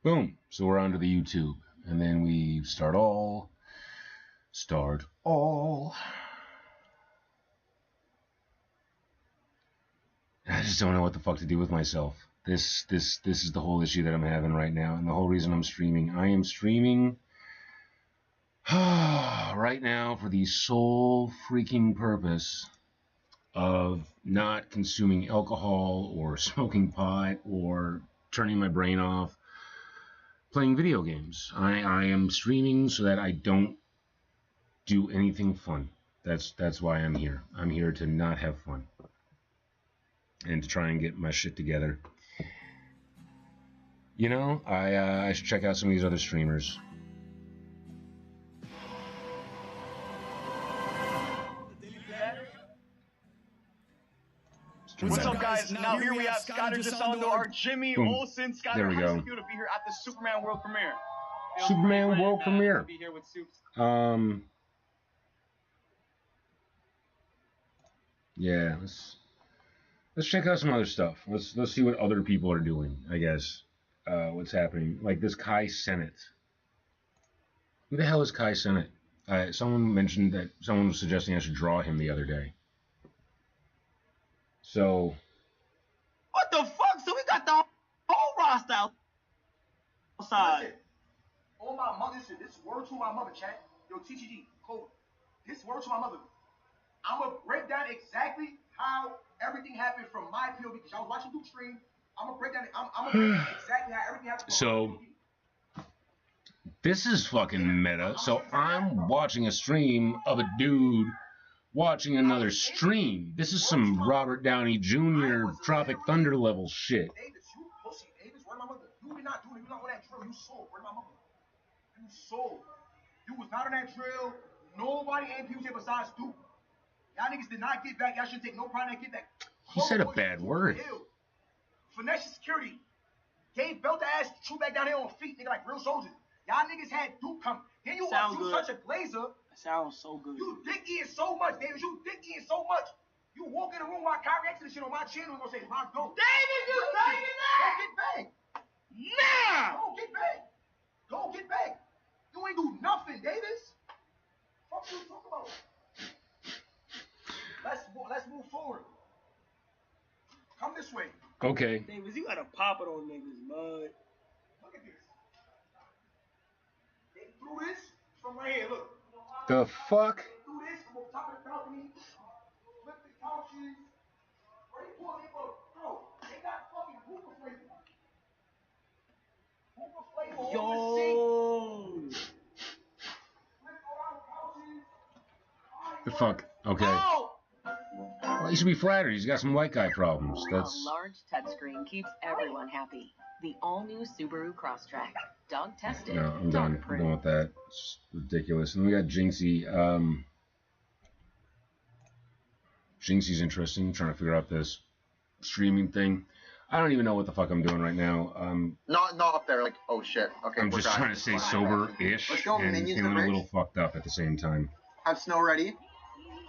Boom. So we're onto the YouTube. And then we start all. I just don't know what the fuck to do with myself. This is the whole issue that I'm having right now. And the whole reason I'm streaming. I am streaming right now for the sole freaking purpose of not consuming alcohol or smoking pot or turning my brain off playing video games. I am streaming so that I don't do anything fun. That's why I'm here. I'm here to not have fun and to try and get my shit together. You know, I should check out some of these other streamers. What's up, guys? Now here we have Skyler Gisando, our Jimmy Olsen. Skyler, there we go. How does it feel to be here at the Superman World Premiere? Superman World Premiere. To be here with Supes. Yeah, let's check out some other stuff. Let's see what other people are doing. I guess what's happening. Like this Kai Cenat. Who the hell is Kai Cenat? Someone mentioned that someone was suggesting I should draw him the other day. So. What the fuck? So we got the whole roster outside. Listen, oh my mother, listen, this word to my mother, chat. Yo, TGG, code. This word to my mother. I'm going to break down exactly how everything happened from my POV, because I was watching Duke stream. I'm going to break down exactly how everything happened. So, this is fucking meta. So, I'm watching a stream of a dude watching another stream. This is some Robert Downey Jr. Tropic Thunder level shit. Davis, you pussy, Davis, where my mother? You did not do it. You not on that drill. You sold. Where my mother? You sold. You was not on that drill. Nobody ain't people besides Duke. Y'all niggas did not get back. Y'all should take no pride in that get back. He said a bad word. Finesse security. Gave belt ass true back down here on feet, nigga, like real soldiers. Y'all niggas had Duke come. Then you want to such a blazer. That sounds so good. You dick eating so much, Davis. You dick eating so much. You walk in the room while Kyrie X this shit on my channel and gonna say, "My go." Davis, you saying that? Go get back. Now! Go get back. Go get back. You ain't do nothing, Davis. Fuck you talk about. Let's move forward. Come this way. Okay. Davis, you gotta pop it on niggas, bud. Look at this. They threw this from right here. Look. The fuck? They threw this from on top of the balcony. Flipped the couches. Where they pulled it from? Bro, they got fucking hookah flavor. Hookah flavor on the sink. Flipped around couches. The fuck? Okay. Oh! Well, he should be flattered. He's got some white guy problems. A That's. large touchscreen keeps everyone happy. The all-new Subaru Crosstrek. Dog tested. No, I'm done. I'm done with that. It's ridiculous. And we got Jinxie. Jinxie's interesting. I'm trying to figure out this streaming thing. I don't even know what the fuck I'm doing right now. Not up there. Like, oh shit. Okay. I'm just trying to stay sober-ish Let's go, and minions feeling the a bridge. little fucked up at the same time. Have snow ready.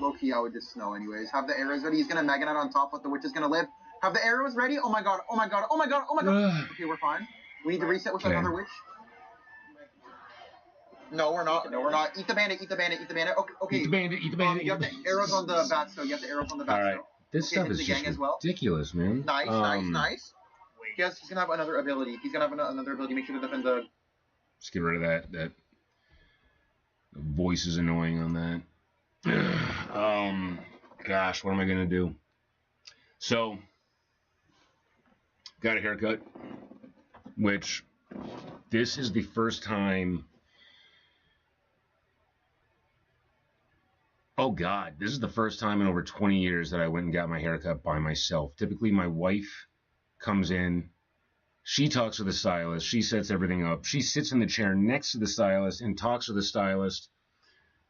Low key, I would just snow anyways. Have the arrows ready. He's gonna Mega Knight on top, but the witch is gonna live. Have the arrows ready. Oh my god. Oh my god. Oh my god. Oh my god. Okay, we're fine. We need to reset with another witch. No, we're not. No, we're not. Eat the bandit. Eat the bandit. Eat the bandit. Okay. Okay. Eat the bandit. Eat the bandit. You have the arrows on the bat, so you have the arrows on the bat. All right. This stuff is just ridiculous, man. Nice, nice. He's gonna have another ability. He's gonna have another ability. Make sure to defend the. Just get rid of that. That voice is annoying on that. Gosh, what am I gonna do? So, got a haircut, which this is the first time. Oh God, this is the first time in over 20 years that I went and got my haircut by myself. Typically, my wife comes in, she talks to the stylist, she sets everything up, she sits in the chair next to the stylist and talks to the stylist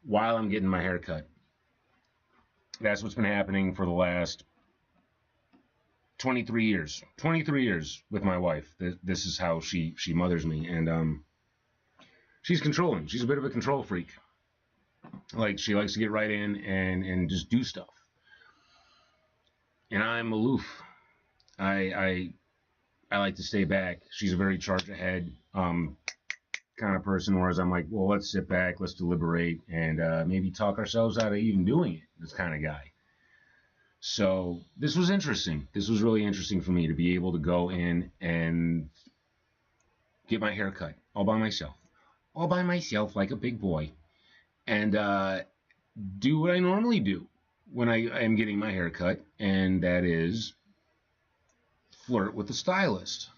while I'm getting my haircut. That's what's been happening for the last 23 years. 23 years with my wife. This is how she mothers me, and she's controlling. She's a bit of a control freak. Like, she likes to get right in and just do stuff. And I'm aloof. I I like to stay back. She's a very charge ahead kind of person, whereas I'm like, well, let's sit back, let's deliberate, and maybe talk ourselves out of even doing it. This kind of guy. So this was interesting. This was really interesting for me to be able to go in and get my hair cut all by myself like a big boy, and do what I normally do when I am getting my hair cut, and that is flirt with the stylist.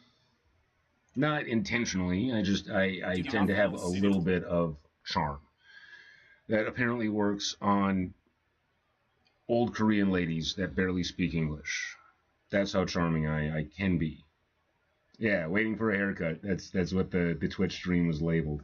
Not intentionally. I tend to have a little bit of charm that apparently works on old Korean ladies that barely speak English. That's how charming I can be. Yeah, waiting for a haircut. That's what the Twitch stream was labeled.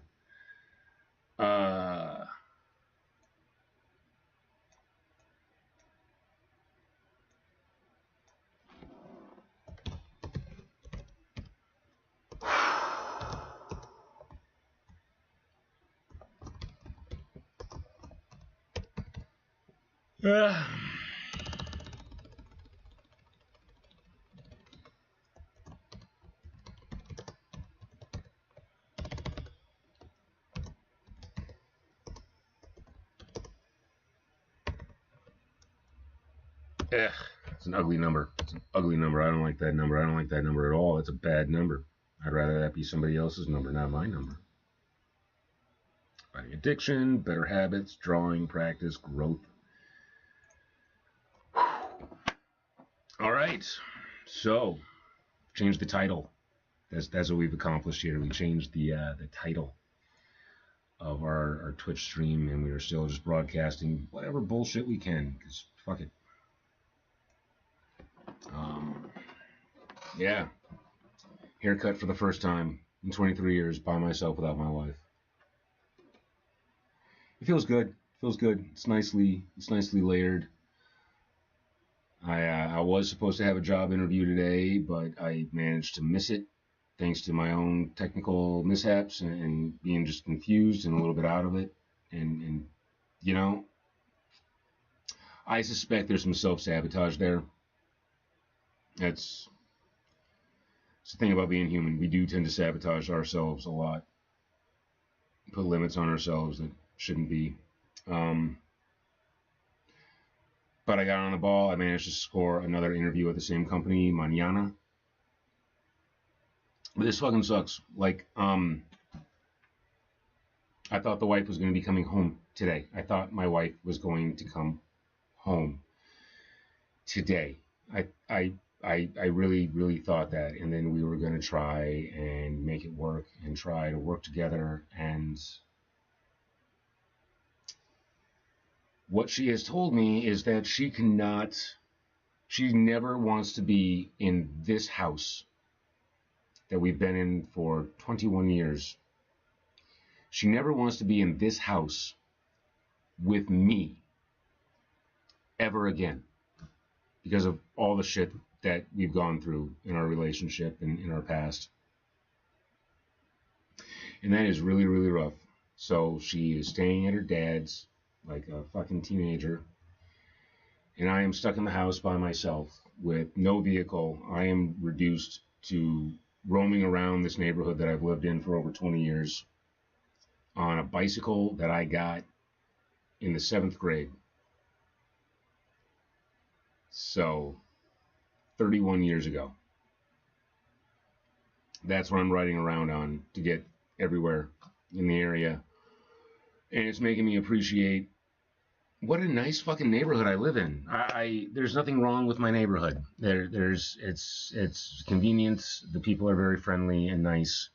It's an ugly number. It's an ugly number. I don't like that number. I don't like that number at all. It's a bad number. I'd rather that be somebody else's number, not my number. Fighting addiction, better habits, drawing, practice, growth. All right. So, change the title. That's what we've accomplished here. We changed the title of our Twitch stream, and we are still just broadcasting whatever bullshit we can, because fuck it. Yeah. Haircut for the first time in 23 years by myself without my wife. It feels good. It feels good. It's nicely layered. I was supposed to have a job interview today, but I managed to miss it thanks to my own technical mishaps and being just confused and a little bit out of it. And you know, I suspect there's some self-sabotage there. It's the thing about being human. We do tend to sabotage ourselves a lot. Put limits on ourselves that shouldn't be. But I got on the ball. I managed to score another interview at the same company, mañana. But this fucking sucks. Like, I thought the wife was going to be coming home today. I thought my wife was going to come home today. I really, really thought that. And then we were going to try and make it work and try to work together. And what she has told me is that she never wants to be in this house that we've been in for 21 years. She never wants to be in this house with me ever again because of all the shit that we've gone through in our relationship and in our past. And that is really, really rough. So she is staying at her dad's like a fucking teenager. And I am stuck in the house by myself with no vehicle. I am reduced to roaming around this neighborhood that I've lived in for over 20 years on a bicycle that I got in the 7th grade. So 31 years ago. That's what I'm riding around on to get everywhere in the area. And it's making me appreciate what a nice fucking neighborhood I live in. There's nothing wrong with my neighborhood. It's convenience. The people are very friendly and nice.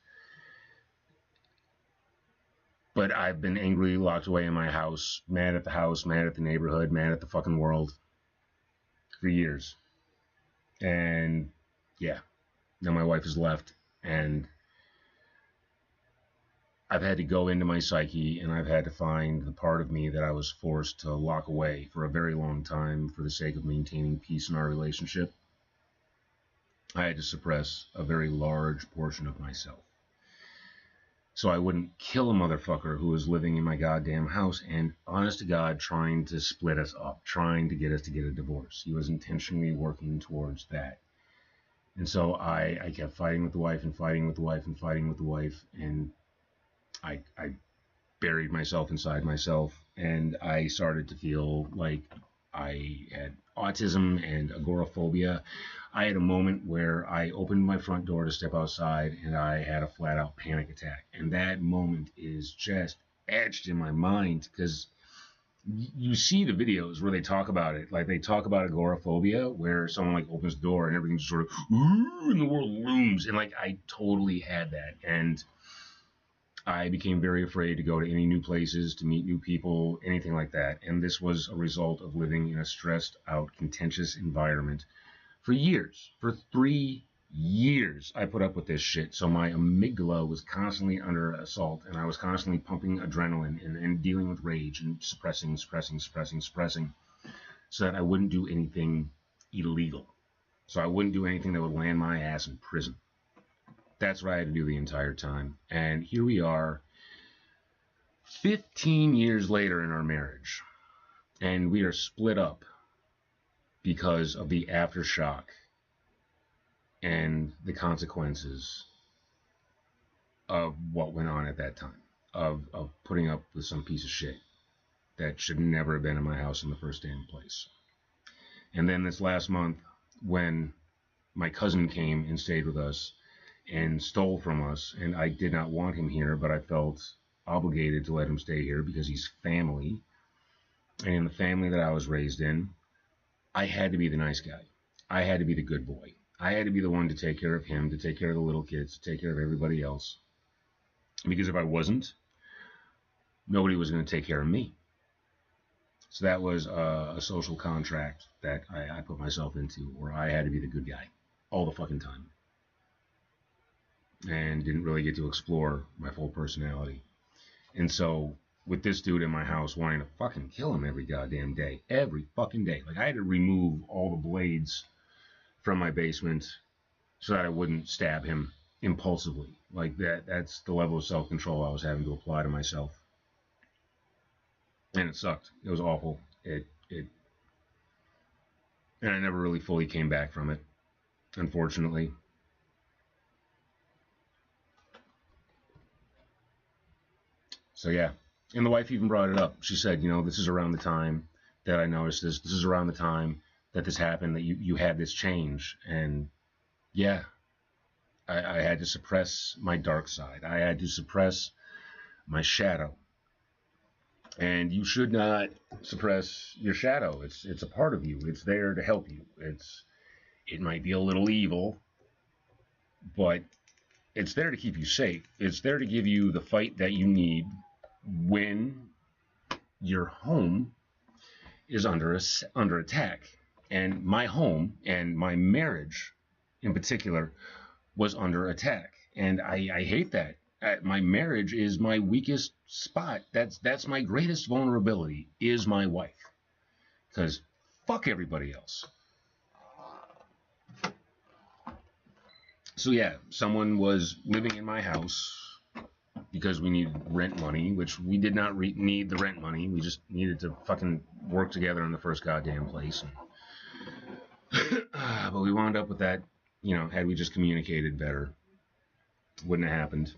But I've been angrily locked away in my house, mad at the neighborhood, mad at the fucking world for years. And yeah, now my wife has left, and I've had to go into my psyche, and I've had to find the part of me that I was forced to lock away for a very long time for the sake of maintaining peace in our relationship. I had to suppress a very large portion of myself, so I wouldn't kill a motherfucker who was living in my goddamn house and, honest to God, trying to split us up, trying to get us to get a divorce. He was intentionally working towards that. And so I kept fighting with the wife and fighting with the wife and fighting with the wife. And I buried myself inside myself. And I started to feel like I had autism and agoraphobia. I had a moment where I opened my front door to step outside and I had a flat out panic attack. And that moment is just etched in my mind because you see the videos where they talk about it, like they talk about agoraphobia, where someone like opens the door and everything just sort of and the world looms, and like I totally had that, and I became very afraid to go to any new places, to meet new people, anything like that. And this was a result of living in a stressed out, contentious environment for years. For 3 years I put up with this shit. So my amygdala was constantly under assault, and I was constantly pumping adrenaline and dealing with rage and suppressing, so that I wouldn't do anything illegal. So I wouldn't do anything that would land my ass in prison. That's what I had to do the entire time. And here we are 15 years later in our marriage, and we are split up because of the aftershock and the consequences of what went on at that time, of putting up with some piece of shit that should never have been in my house in the first damn place. And then this last month, when my cousin came and stayed with us and stole from us, and I did not want him here, but I felt obligated to let him stay here because he's family. And in the family that I was raised in, I had to be the nice guy. I had to be the good boy. I had to be the one to take care of him, to take care of the little kids, to take care of everybody else. Because if I wasn't, nobody was going to take care of me. So that was a social contract that I put myself into, where I had to be the good guy all the fucking time. And didn't really get to explore my full personality. And so with this dude in my house wanting to fucking kill him every goddamn day, every fucking day. Like I had to remove all the blades from my basement so that I wouldn't stab him impulsively. Like that's the level of self-control I was having to apply to myself. And it sucked. It was awful. And I never really fully came back from it, unfortunately. So yeah. And the wife even brought it up. She said, you know, this is around the time that I noticed this. This is around the time that this happened, that you had this change. And yeah, I had to suppress my dark side. I had to suppress my shadow. And you should not suppress your shadow. It's a part of you. It's there to help you. It might be a little evil, but it's there to keep you safe. It's there to give you the fight that you need when your home is under attack. And my home and my marriage in particular was under attack. And I hate that. My marriage is my weakest spot. That's my greatest vulnerability, is my wife. Because fuck everybody else. So yeah, someone was living in my house because we needed rent money, which we did not need the rent money. We just needed to fucking work together in the first goddamn place. But we wound up with that, you know, had we just communicated better, wouldn't have happened.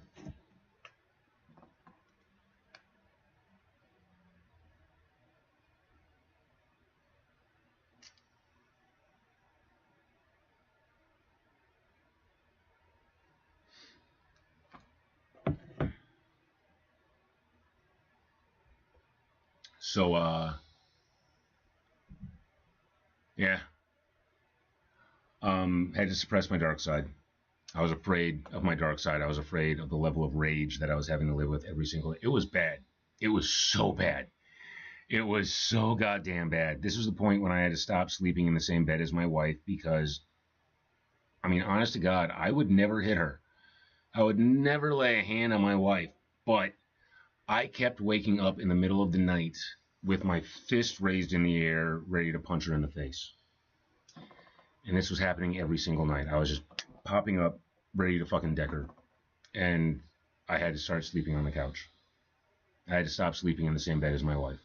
So, yeah. Had to suppress my dark side. I was afraid of my dark side. I was afraid of the level of rage that I was having to live with every single day. It was bad. It was so bad. It was so goddamn bad. This was the point when I had to stop sleeping in the same bed as my wife because, I mean, honest to God, I would never hit her. I would never lay a hand on my wife. But I kept waking up in the middle of the night with my fist raised in the air, ready to punch her in the face. And this was happening every single night. I was just popping up, ready to fucking deck her. And I had to start sleeping on the couch. I had to stop sleeping in the same bed as my wife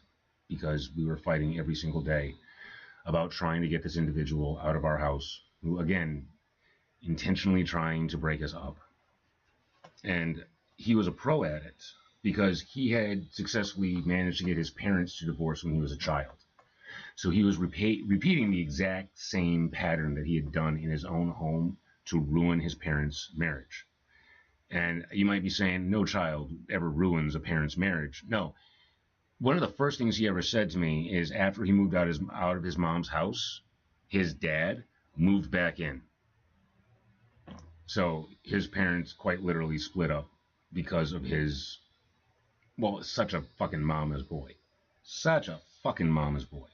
because we were fighting every single day about trying to get this individual out of our house, who, again, intentionally trying to break us up. And he was a pro at it because he had successfully managed to get his parents to divorce when he was a child. So he was repeating the exact same pattern that he had done in his own home to ruin his parents' marriage. And you might be saying, no child ever ruins a parent's marriage. No. One of the first things he ever said to me is after he moved out of his mom's house, his dad moved back in. So his parents quite literally split up because of his, well, such a fucking mama's boy. Such a fucking mama's boy.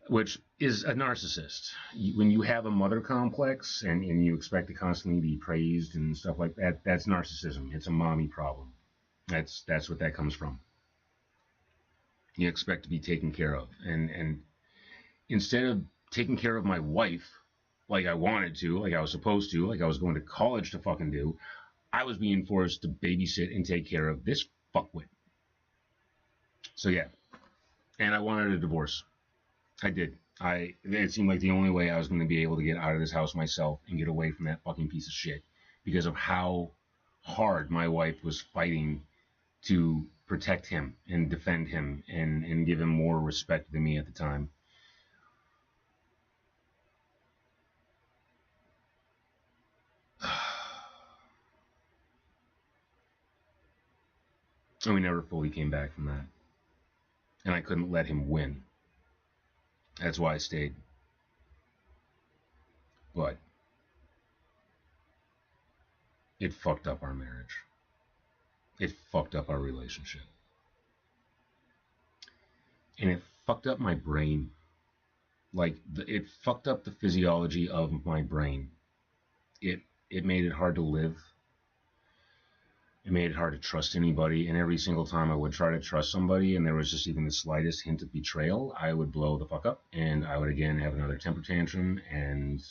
Which is a narcissist. When you have a mother complex and you expect to constantly be praised and stuff like that, that's narcissism. It's a mommy problem. That's what that comes from. You expect to be taken care of. And instead of taking care of my wife like I wanted to, like I was supposed to, like I was going to college to fucking do, I was being forced to babysit and take care of this fuckwit. So yeah. And I wanted a divorce. I did. It seemed like the only way I was going to be able to get out of this house myself and get away from that fucking piece of shit because of how hard my wife was fighting to protect him and defend him and give him more respect than me at the time. And we never fully came back from that. And I couldn't let him win. That's why I stayed. But it fucked up our marriage. It fucked up our relationship. And it fucked up my brain. Like, it fucked up the physiology of my brain. It made it hard to live. It made it hard to trust anybody, and every single time I would try to trust somebody and there was just even the slightest hint of betrayal, I would blow the fuck up, and I would again have another temper tantrum and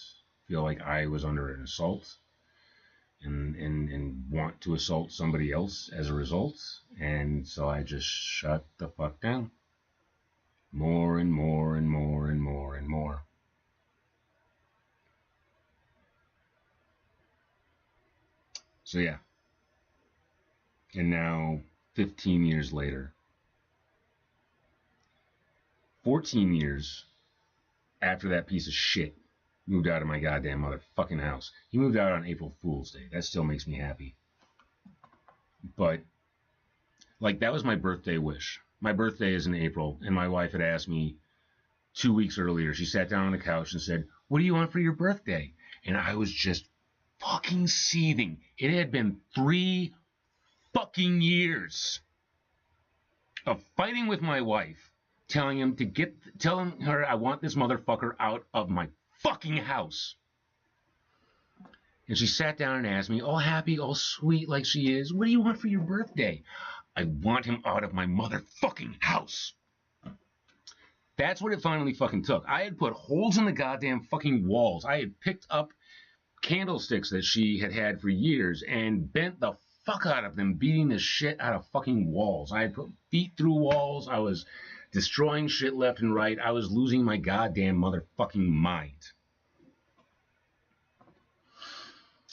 feel like I was under an assault and want to assault somebody else as a result, and so I just shut the fuck down. More and more and more and more and more. So yeah. And now, 15 years later, 14 years after that piece of shit moved out of my goddamn motherfucking house. He moved out on April Fool's Day. That still makes me happy. But, like, that was my birthday wish. My birthday is in April, and my wife had asked me 2 weeks earlier. She sat down on the couch and said, "What do you want for your birthday?" And I was just fucking seething. It had been 3 fucking years of fighting with my wife, telling her I want this motherfucker out of my fucking house. And she sat down and asked me, all happy, all sweet like she is, "What do you want for your birthday?" "I want him out of my motherfucking house." That's what it finally fucking took. I had put holes in the goddamn fucking walls. I had picked up candlesticks that she had for years and bent the fuck out of them, beating the shit out of fucking walls. I had put feet through walls. I was destroying shit left and right. I was losing my goddamn motherfucking mind.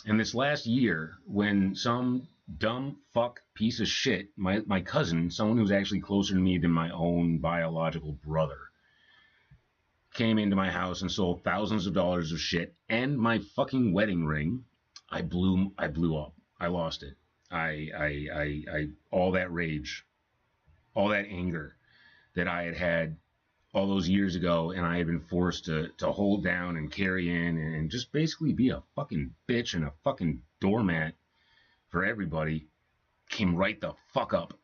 And this last year, when some dumb fuck piece of shit, my cousin, someone who's actually closer to me than my own biological brother, came into my house and sold thousands of dollars of shit and my fucking wedding ring, I blew up. I lost it. I all that rage, all that anger that I had all those years ago, and I had been forced to hold down and carry in and just basically be a fucking bitch and a fucking doormat for everybody, came right the fuck up.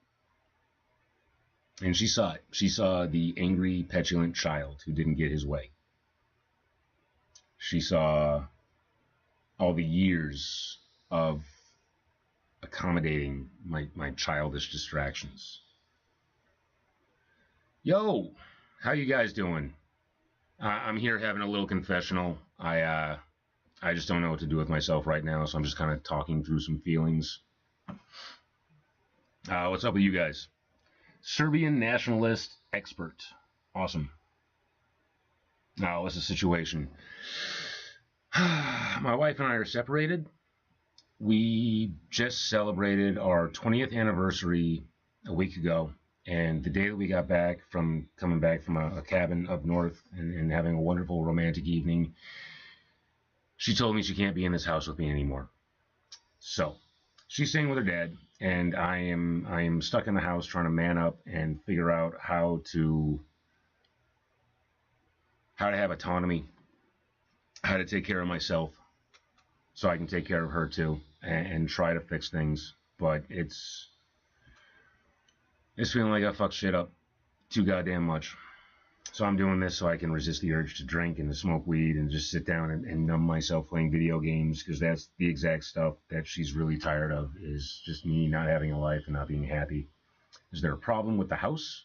And she saw it. She saw the angry, petulant child who didn't get his way. She saw all the years of accommodating my childish distractions. Yo, how you guys doing? I'm here having a little confessional. I just don't know what to do with myself right now, so I'm just kind of talking through some feelings. What's up with you guys? Serbian nationalist expert. Awesome. Now, what's the situation? My wife and I are separated. We just celebrated our 20th anniversary a week ago. And the day that we got back from coming back from a cabin up north and having a wonderful romantic evening, she told me she can't be in this house with me anymore. So she's staying with her dad, and I am stuck in the house trying to man up and figure out how to have autonomy, how to take care of myself so I can take care of her too, and try to fix things. But it's feeling like I fucked shit up too goddamn much. So I'm doing this so I can resist the urge to drink and to smoke weed and just sit down and numb myself playing video games, because that's the exact stuff that she's really tired of, is just me not having a life and not being happy. Is there a problem with the house?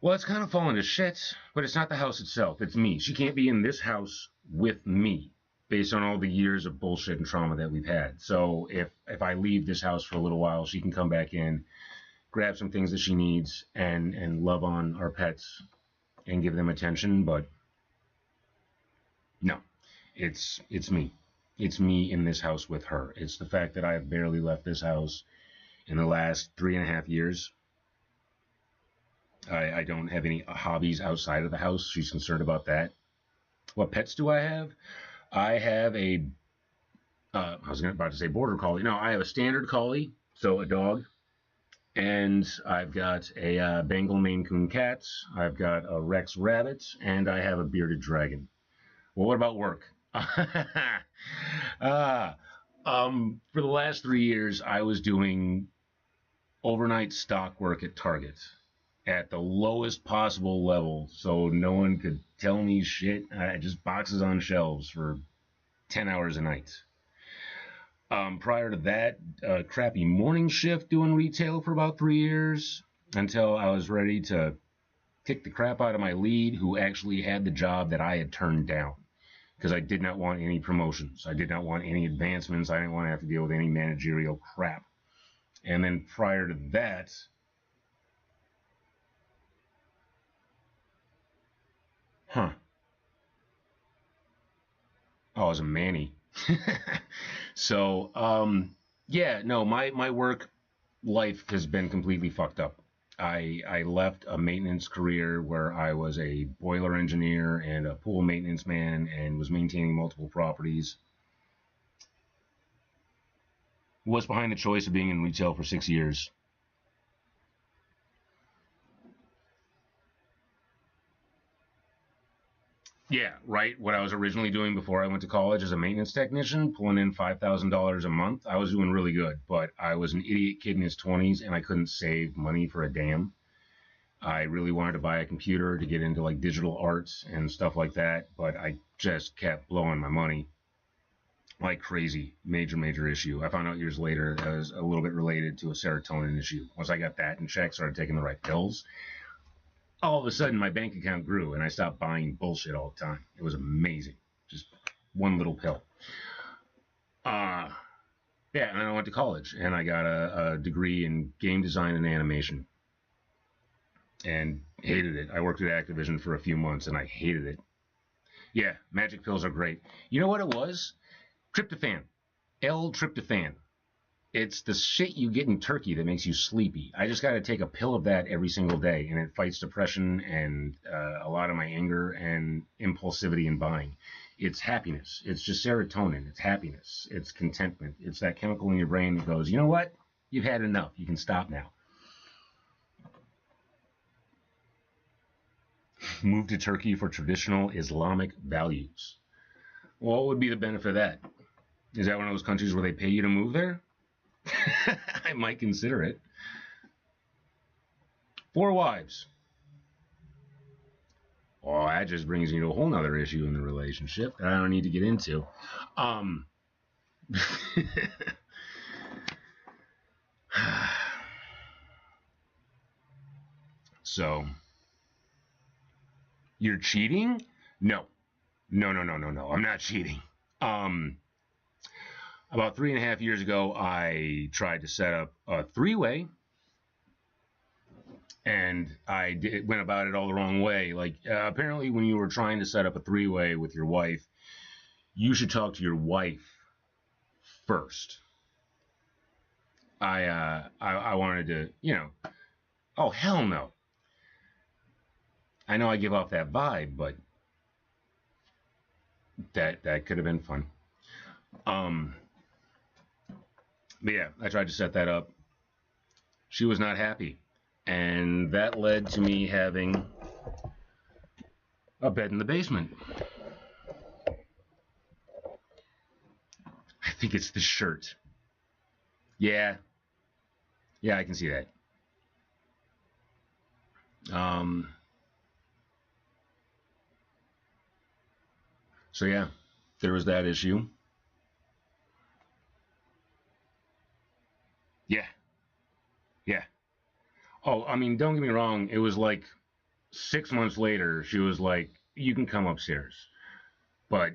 Well, it's kind of fallen to shit, but it's not the house itself. It's me. She can't be in this house with me based on all the years of bullshit and trauma that we've had. So if I leave this house for a little while, she can come back in, grab some things that she needs, and love on our pets and give them attention. But no, it's me. It's me in this house with her. It's the fact that I have barely left this house in the last 3.5 years. I don't have any hobbies outside of the house. She's concerned about that. What pets do I have? I have I was about to say border collie. No, I have a standard collie, so a dog. And I've got a Bengal Maine Coon cat. I've got a Rex rabbit, and I have a bearded dragon. Well, what about work? For the last 3 years, I was doing overnight stock work at Target at the lowest possible level, so no one could tell me shit. Just boxes on shelves for 10 hours a night. Prior to that, a crappy morning shift doing retail for about 3 years, until I was ready to kick the crap out of my lead, who actually had the job that I had turned down, because I did not want any promotions. I did not want any advancements. I didn't want to have to deal with any managerial crap. And then prior to that, I was a Manny. So, yeah, no, my work life has been completely fucked up. I left a maintenance career where I was a boiler engineer and a pool maintenance man and was maintaining multiple properties. Was behind the choice of being in retail for 6 years. Yeah, right. What I was originally doing before I went to college as a maintenance technician, pulling in $5,000 a month, I was doing really good. But I was an idiot kid in his 20s, and I couldn't save money for a damn. I really wanted to buy a computer to get into like digital arts and stuff like that, but I just kept blowing my money like crazy. Major issue. I found out years later that was a little bit related to a serotonin issue. Once I got that in check, started taking the right pills, all of a sudden my bank account grew and I stopped buying bullshit all the time. It was amazing. Just one little pill. Yeah, and then I went to college and I got a degree in game design and animation. And hated it. I worked at Activision for a few months and I hated it. Yeah, magic pills are great. You know what it was? Tryptophan. L-tryptophan. It's the shit you get in turkey that makes you sleepy. I just got to take a pill of that every single day, and it fights depression and a lot of my anger and impulsivity in buying. It's happiness. It's just serotonin. It's happiness. It's contentment. It's that chemical in your brain that goes, you know what? You've had enough. You can stop now. Move to Turkey for traditional Islamic values. Well, what would be the benefit of that? Is that one of those countries where they pay you to move there? I might consider it. 4 wives. Oh, that just brings me to a whole nother issue in the relationship that I don't need to get into. So, you're cheating? No. I'm not cheating. About 3.5 years ago, I tried to set up a 3-way, and I went about it all the wrong way. Like, apparently when you were trying to set up a 3-way with your wife, you should talk to your wife first. I wanted to, you know, oh, hell no. I know I give off that vibe, but that could have been fun. But yeah, I tried to set that up. She was not happy, and that led to me having a bed in the basement. I think it's the shirt. Yeah, I can see that. So yeah, there was that issue. Yeah. Oh, I mean, don't get me wrong. It was like 6 months later, she was like, you can come upstairs. But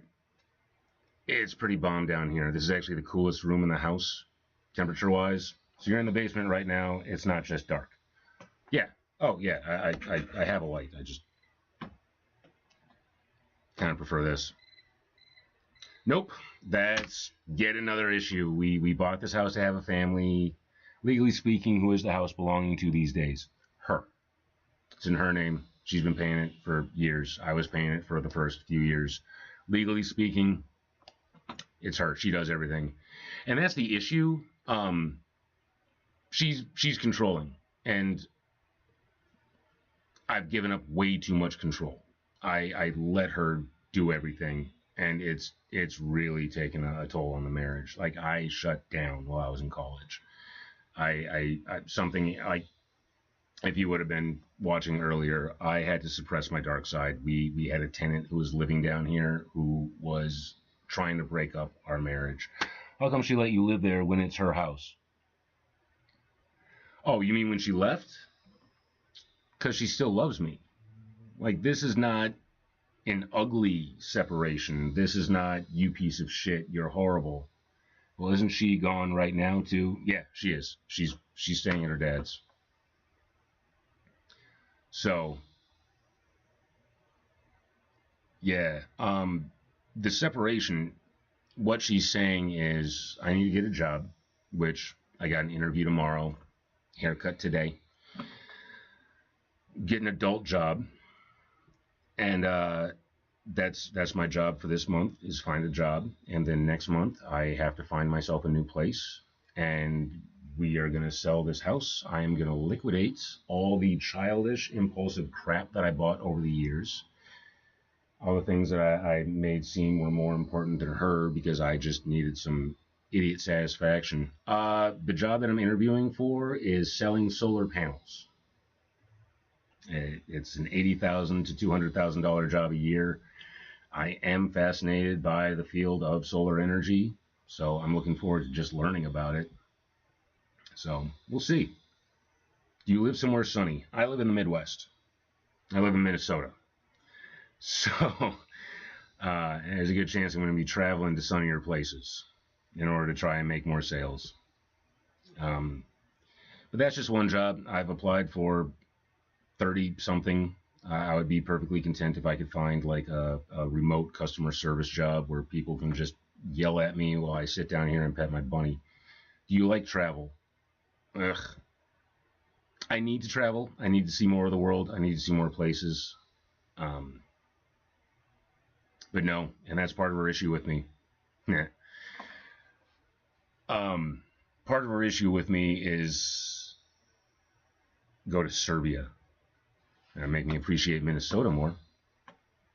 it's pretty bomb down here. This is actually the coolest room in the house, temperature-wise. So you're in the basement right now. It's not just dark. Yeah. Oh, yeah. I have a light. I just kind of prefer this. Nope. That's yet another issue. We bought this house to have a family. Legally speaking, who is the house belonging to these days? Her. It's in her name. She's been paying it for years. I was paying it for the first few years. Legally speaking, it's her. She does everything. And that's the issue. She's controlling. And I've given up way too much control. I let her do everything. And it's really taken a toll on the marriage. Like, I shut down while I was in college. I something like, if you would have been watching earlier, I had to suppress my dark side. We had a tenant who was living down here who was trying to break up our marriage. How come she let you live there when it's her house? Oh, you mean when she left? Because she still loves me. Like, this is not an ugly separation. This is not, you piece of shit, you're horrible. Well, isn't she gone right now too? Yeah, she is. She's staying at her dad's. So, yeah, the separation, what she's saying is, I need to get a job, which I got an interview tomorrow, haircut today, get an adult job, and that's my job for this month, is find a job. And then next month I have to find myself a new place, and we are going to sell this house. I am going to liquidate all the childish, impulsive crap that I bought over the years. All the things that I made seem were more important than her because I just needed some idiot satisfaction. The job that I'm interviewing for is selling solar panels. It's an $80,000 to $200,000 job a year. I am fascinated by the field of solar energy, so I'm looking forward to just learning about it. So we'll see. Do you live somewhere sunny? I live in the Midwest. I live in Minnesota. So there's a good chance I'm going to be traveling to sunnier places in order to try and make more sales. But that's just one job. I've applied for 30-something. I would be perfectly content if I could find like a remote customer service job where people can just yell at me while I sit down here and pet my bunny. Do you like travel? Ugh. I need to travel. I need to see more of the world. I need to see more places. But no, and that's part of her issue with me. Part of her issue with me is go to Serbia. And make me appreciate Minnesota more.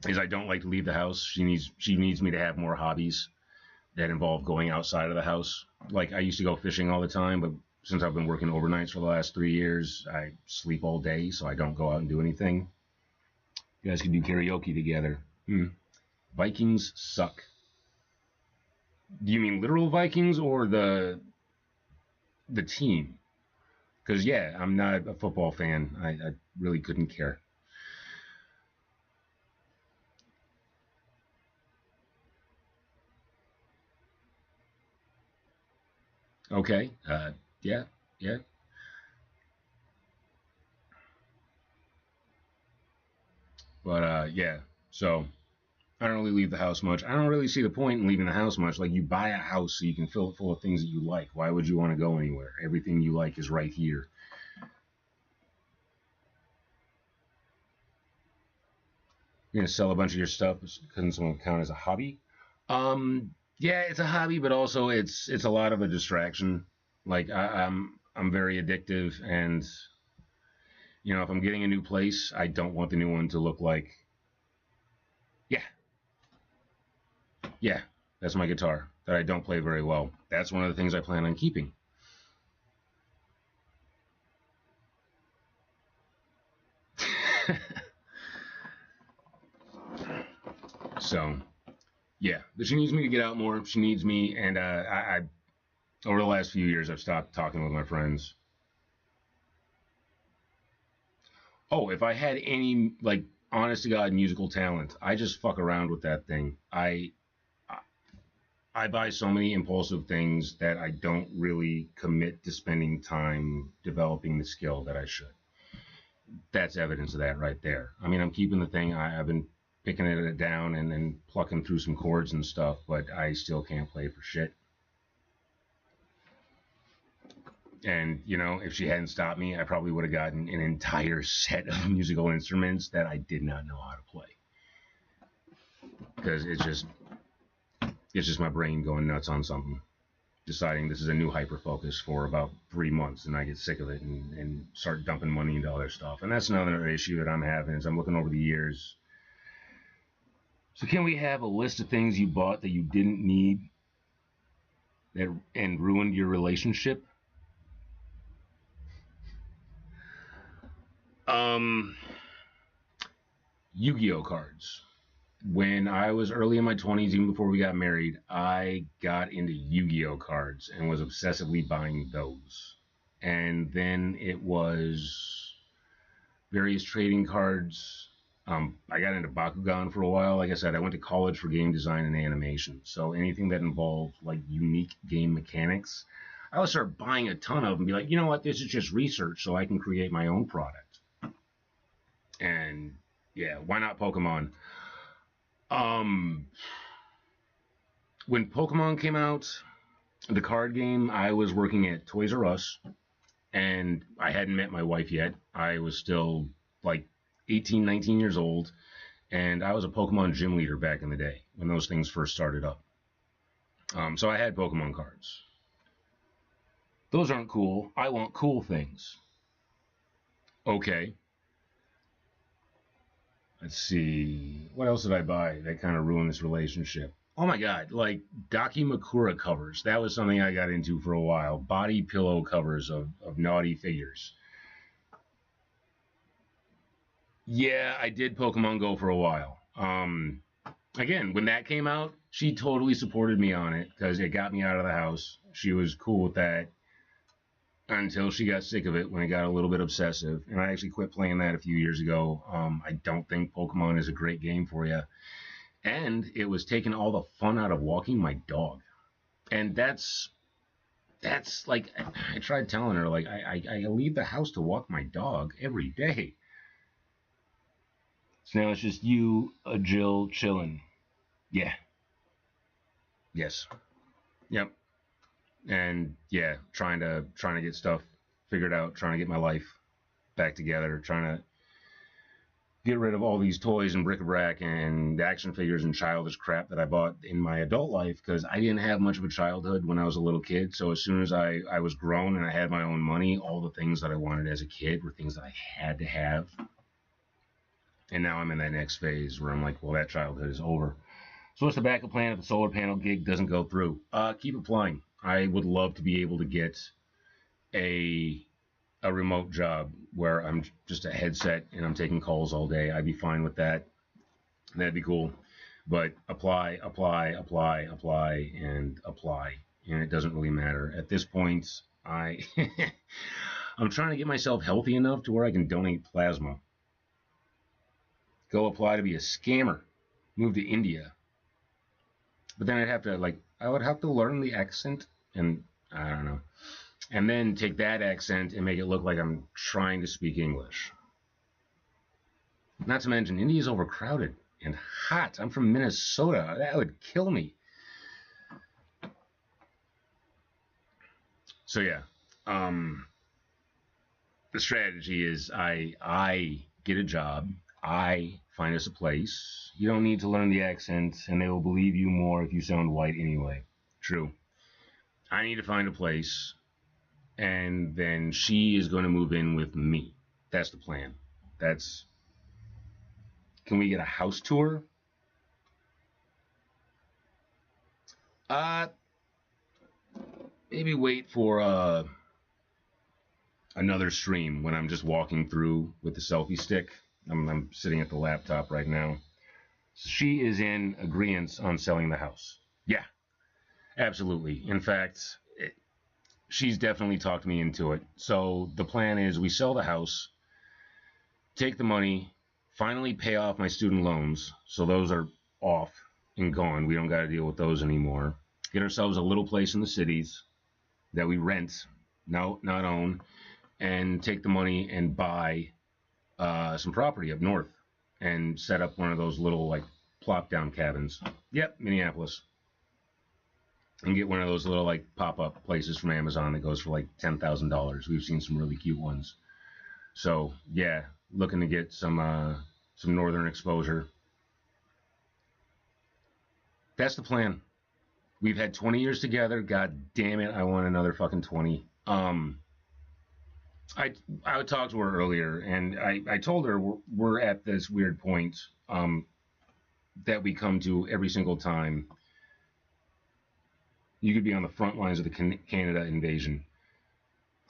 Is I don't like to leave the house. She needs me to have more hobbies that involve going outside of the house. Like, I used to go fishing all the time, but since I've been working overnights for the last 3 years, I sleep all day, so I don't go out and do anything. You guys can do karaoke together. Vikings suck. Do you mean literal Vikings or the team? Because, yeah, I'm not a football fan. I really couldn't care. Okay. Yeah. But, yeah. So, I don't really leave the house much. I don't really see the point in leaving the house much. Like, you buy a house so you can fill it full of things that you like. Why would you want to go anywhere? Everything you like is right here. You're gonna sell a bunch of your stuff because someone count as a hobby. Yeah, it's a hobby, but also it's a lot of a distraction. Like, I'm very addictive, and you know, if I'm getting a new place, I don't want the new one to look like, yeah, that's my guitar that I don't play very well. That's one of the things I plan on keeping. So, yeah, but she needs me to get out more. She needs me, and I over the last few years, I've stopped talking with my friends. Oh, if I had any, like, honest to God musical talent, I just fuck around with that thing. I buy so many impulsive things that I don't really commit to spending time developing the skill that I should. That's evidence of that right there. I mean, I'm keeping the thing. I've been picking it down and then plucking through some chords and stuff, but I still can't play for shit. And, you know, if she hadn't stopped me, I probably would have gotten an entire set of musical instruments that I did not know how to play. Because it's just my brain going nuts on something, deciding this is a new hyper focus for about 3 months, and I get sick of it and start dumping money into other stuff. And that's another issue that I'm having, is I'm looking over the years. So can we have a list of things you bought that you didn't need and ruined your relationship? Yu-Gi-Oh cards. When I was early in my 20s, even before we got married, I got into Yu-Gi-Oh cards and was obsessively buying those. And then it was various trading cards. I got into Bakugan for a while. Like I said, I went to college for game design and animation. So anything that involved like unique game mechanics, I would start buying a ton of them and be like, you know what, this is just research so I can create my own product. And yeah, why not Pokemon? When Pokemon came out, the card game, I was working at Toys R Us, and I hadn't met my wife yet. I was still like 18, 19 years old, and I was a Pokemon gym leader back in the day when those things first started up. So I had Pokemon cards. Those aren't cool. I want cool things. Okay. Let's see. What else did I buy that kind of ruined this relationship? Oh my God, like Dakimakura covers. That was something I got into for a while. Body pillow covers of naughty figures. Yeah, I did Pokemon Go for a while. Again, when that came out, she totally supported me on it because it got me out of the house. She was cool with that until she got sick of it when it got a little bit obsessive. And I actually quit playing that a few years ago. I don't think Pokemon is a great game for you. And it was taking all the fun out of walking my dog. And that's like, I tried telling her, like, I leave the house to walk my dog every day. So now it's just you, Jill, chilling. Yeah. Yes. Yep. And yeah, trying to get stuff figured out, trying to get my life back together, trying to get rid of all these toys and bric-a-brac and action figures and childish crap that I bought in my adult life, because I didn't have much of a childhood when I was a little kid. So as soon as I was grown and I had my own money, all the things that I wanted as a kid were things that I had to have. And now I'm in that next phase where I'm like, well, that childhood is over. So what's the backup plan if the solar panel gig doesn't go through? Keep applying. I would love to be able to get a remote job where I'm just a headset and I'm taking calls all day. I'd be fine with that. That'd be cool. But apply, and apply. And it doesn't really matter. At this point, I'm trying to get myself healthy enough to where I can donate plasma. Go apply to be a scammer. Move to India. But then I would have to learn the accent, and I don't know. And then take that accent and make it look like I'm trying to speak English. Not to mention, India's overcrowded. and hot. I'm from Minnesota. That would kill me. So yeah, the strategy is I get a job. I find us a place. You don't need to learn the accent, and they will believe you more if you sound white anyway. True. I need to find a place, and then she is going to move in with me. That's the plan. That's... Can we get a house tour? Maybe wait for another stream when I'm just walking through with the selfie stick. I'm sitting at the laptop right now. She is in agreement on selling the house. Yeah, absolutely. In fact, she's definitely talked me into it. So the plan is we sell the house, take the money, finally pay off my student loans. So those are off and gone. We don't got to deal with those anymore. Get ourselves a little place in the cities that we rent, not own, and take the money and buy some property up north and set up one of those little like plop down cabins. Yep, Minneapolis. And get one of those little like pop-up places from Amazon that goes for like $10,000. We've seen some really cute ones. So yeah, looking to get some northern exposure. That's the plan. We've had 20 years together. God damn it, I want another fucking 20. I talked to her earlier, and I told her we're at this weird point that we come to every single time. You could be on the front lines of the Canada invasion.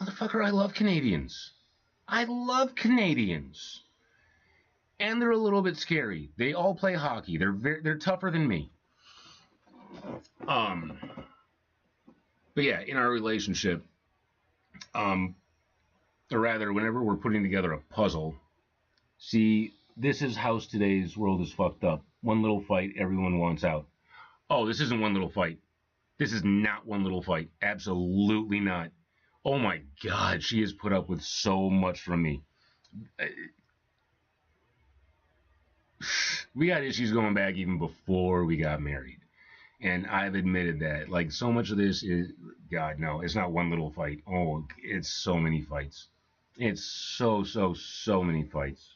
Motherfucker, I love Canadians. I love Canadians. And they're a little bit scary. They all play hockey. They're tougher than me. But yeah, in our relationship, or rather, whenever we're putting together a puzzle, see, this is how today's world is fucked up. One little fight, everyone wants out. Oh, this isn't one little fight. This is not one little fight. Absolutely not. Oh my God, she has put up with so much from me. We got issues going back even before we got married. And I've admitted that. Like, so much of this is, God, no, it's not one little fight. Oh, it's so many fights. It's so many fights.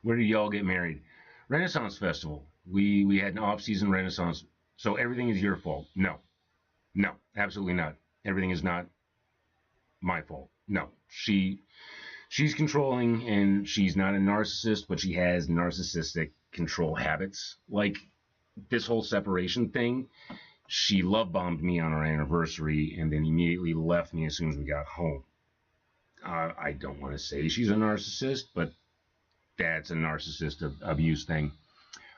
Where did y'all get married? Renaissance Festival. We had an off-season Renaissance. So everything is your fault. No, absolutely not. Everything is not my fault. No, she's controlling, and she's not a narcissist, but she has narcissistic control habits. Like this whole separation thing, she love bombed me on our anniversary and then immediately left me as soon as we got home. I don't want to say she's a narcissist, but that's a narcissist abuse thing.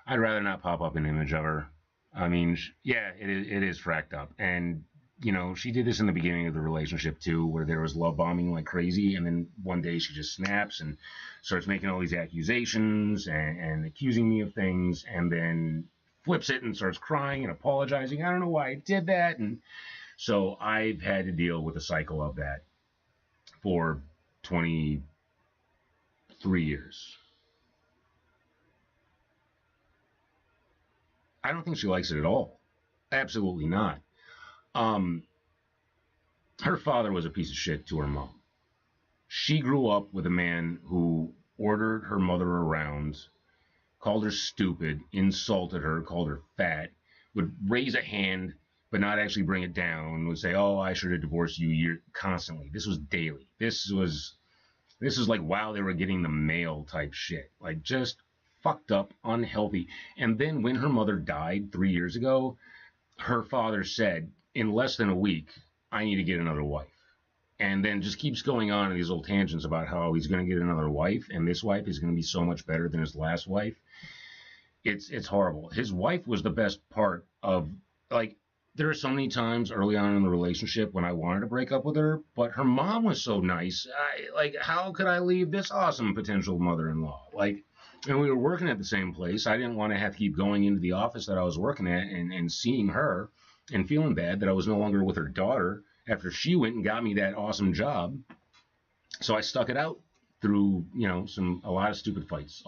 I'd rather not pop up an image of her. I mean, yeah, it is fracked up. And, you know, she did this in the beginning of the relationship, too, where there was love bombing like crazy. And then one day she just snaps and starts making all these accusations and accusing me of things, and then flips it and starts crying and apologizing. I don't know why I did that. And so I've had to deal with the cycle of that for 23 years. I don't think she likes it at all. Absolutely not. Her father was a piece of shit to her mom. She grew up with a man who ordered her mother around, called her stupid, insulted her, called her fat, would raise a hand but not actually bring it down, would say, oh, I should have divorced you constantly. This was daily. This was like while they were getting the mail type shit. Like just fucked up, unhealthy. And then when her mother died 3 years ago, her father said, in less than a week, I need to get another wife. And then just keeps going on in these little tangents about how he's going to get another wife, and this wife is going to be so much better than his last wife. It's horrible. His wife was the best part of, like, there are so many times early on in the relationship when I wanted to break up with her, but her mom was so nice. How could I leave this awesome potential mother-in-law? Like, and we were working at the same place. I didn't want to have to keep going into the office that I was working at and seeing her and feeling bad that I was no longer with her daughter after she went and got me that awesome job. So I stuck it out through, you know, a lot of stupid fights,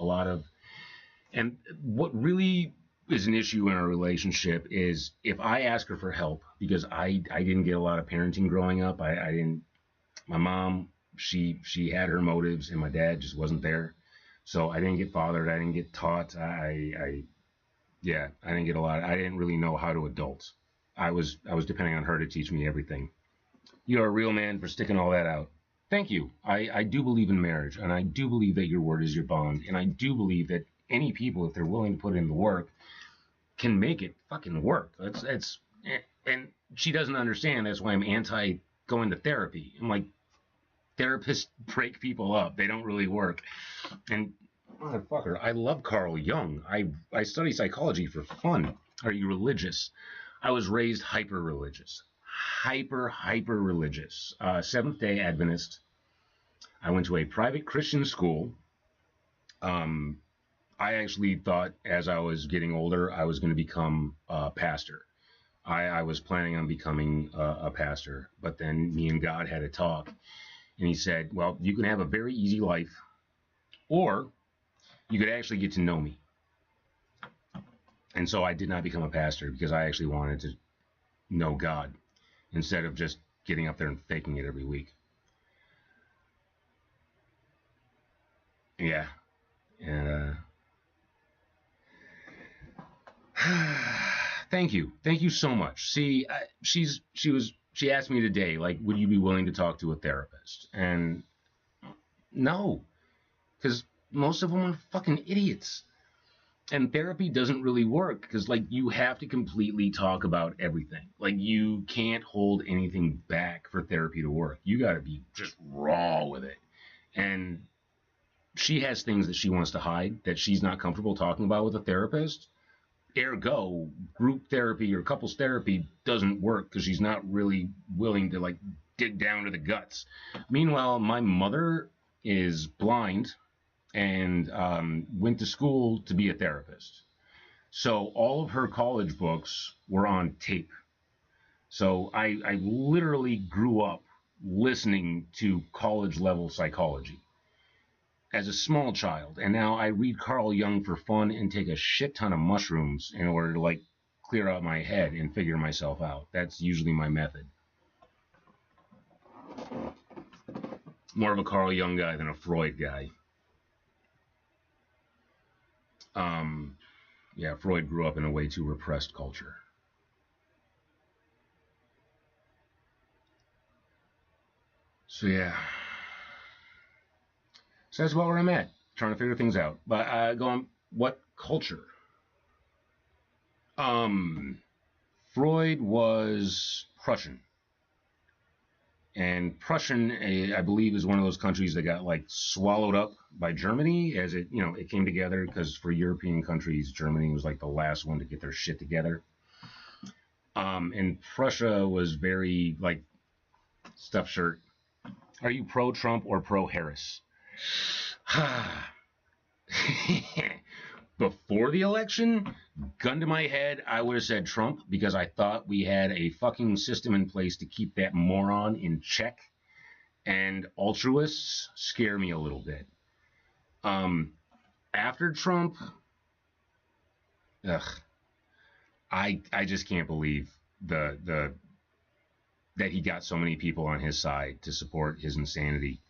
And what really is an issue in our relationship is if I ask her for help, because I didn't get a lot of parenting growing up. I didn't. My mom, she had her motives, and my dad just wasn't there. So I didn't get fathered. I didn't get taught. I didn't get a lot. I didn't really know how to adult. I was depending on her to teach me everything. You're a real man for sticking all that out. Thank you. I do believe in marriage, and I do believe that your word is your bond, and I do believe that any people, if they're willing to put in the work, can make it fucking work. And she doesn't understand. That's why I'm anti going to therapy. I'm like, therapists break people up. They don't really work. And motherfucker, I love Carl Jung. I study psychology for fun. Are you religious? I was raised hyper religious. Hyper religious. Seventh-day Adventist. I went to a private Christian school. I actually thought as I was getting older, I was going to become a pastor. I was planning on becoming a pastor, but then me and God had a talk, and he said, well, you can have a very easy life, or you could actually get to know me. And so I did not become a pastor because I actually wanted to know God instead of just getting up there and faking it every week. Yeah. And thank you so much. See, she asked me today, like, would you be willing to talk to a therapist? And no, because most of them are fucking idiots. And therapy doesn't really work because, like, you have to completely talk about everything. Like, you can't hold anything back for therapy to work. You got to be just raw with it. And she has things that she wants to hide that she's not comfortable talking about with a therapist. Ergo, group therapy or couples therapy doesn't work because she's not really willing to, like, dig down to the guts. Meanwhile, my mother is blind and went to school to be a therapist. So all of her college books were on tape. So I literally grew up listening to college-level psychology as a small child. And now I read Carl Jung for fun and take a shit ton of mushrooms in order to, like, clear out my head and figure myself out. That's usually my method. More of a Carl Jung guy than a Freud guy. Yeah, Freud grew up in a way too repressed culture. So yeah. So that's about where I'm at, trying to figure things out. But going, what culture? Freud was Prussian. And Prussian, I believe, is one of those countries that got, like, swallowed up by Germany as it, it came together, because for European countries, Germany was, like, the last one to get their shit together. And Prussia was very, like, stuffed shirt. Are you pro-Trump or pro-Harris? Before the election, gun to my head, I would have said Trump because I thought we had a fucking system in place to keep that moron in check. And altruists scare me a little bit. After Trump, I just can't believe that he got so many people on his side to support his insanity.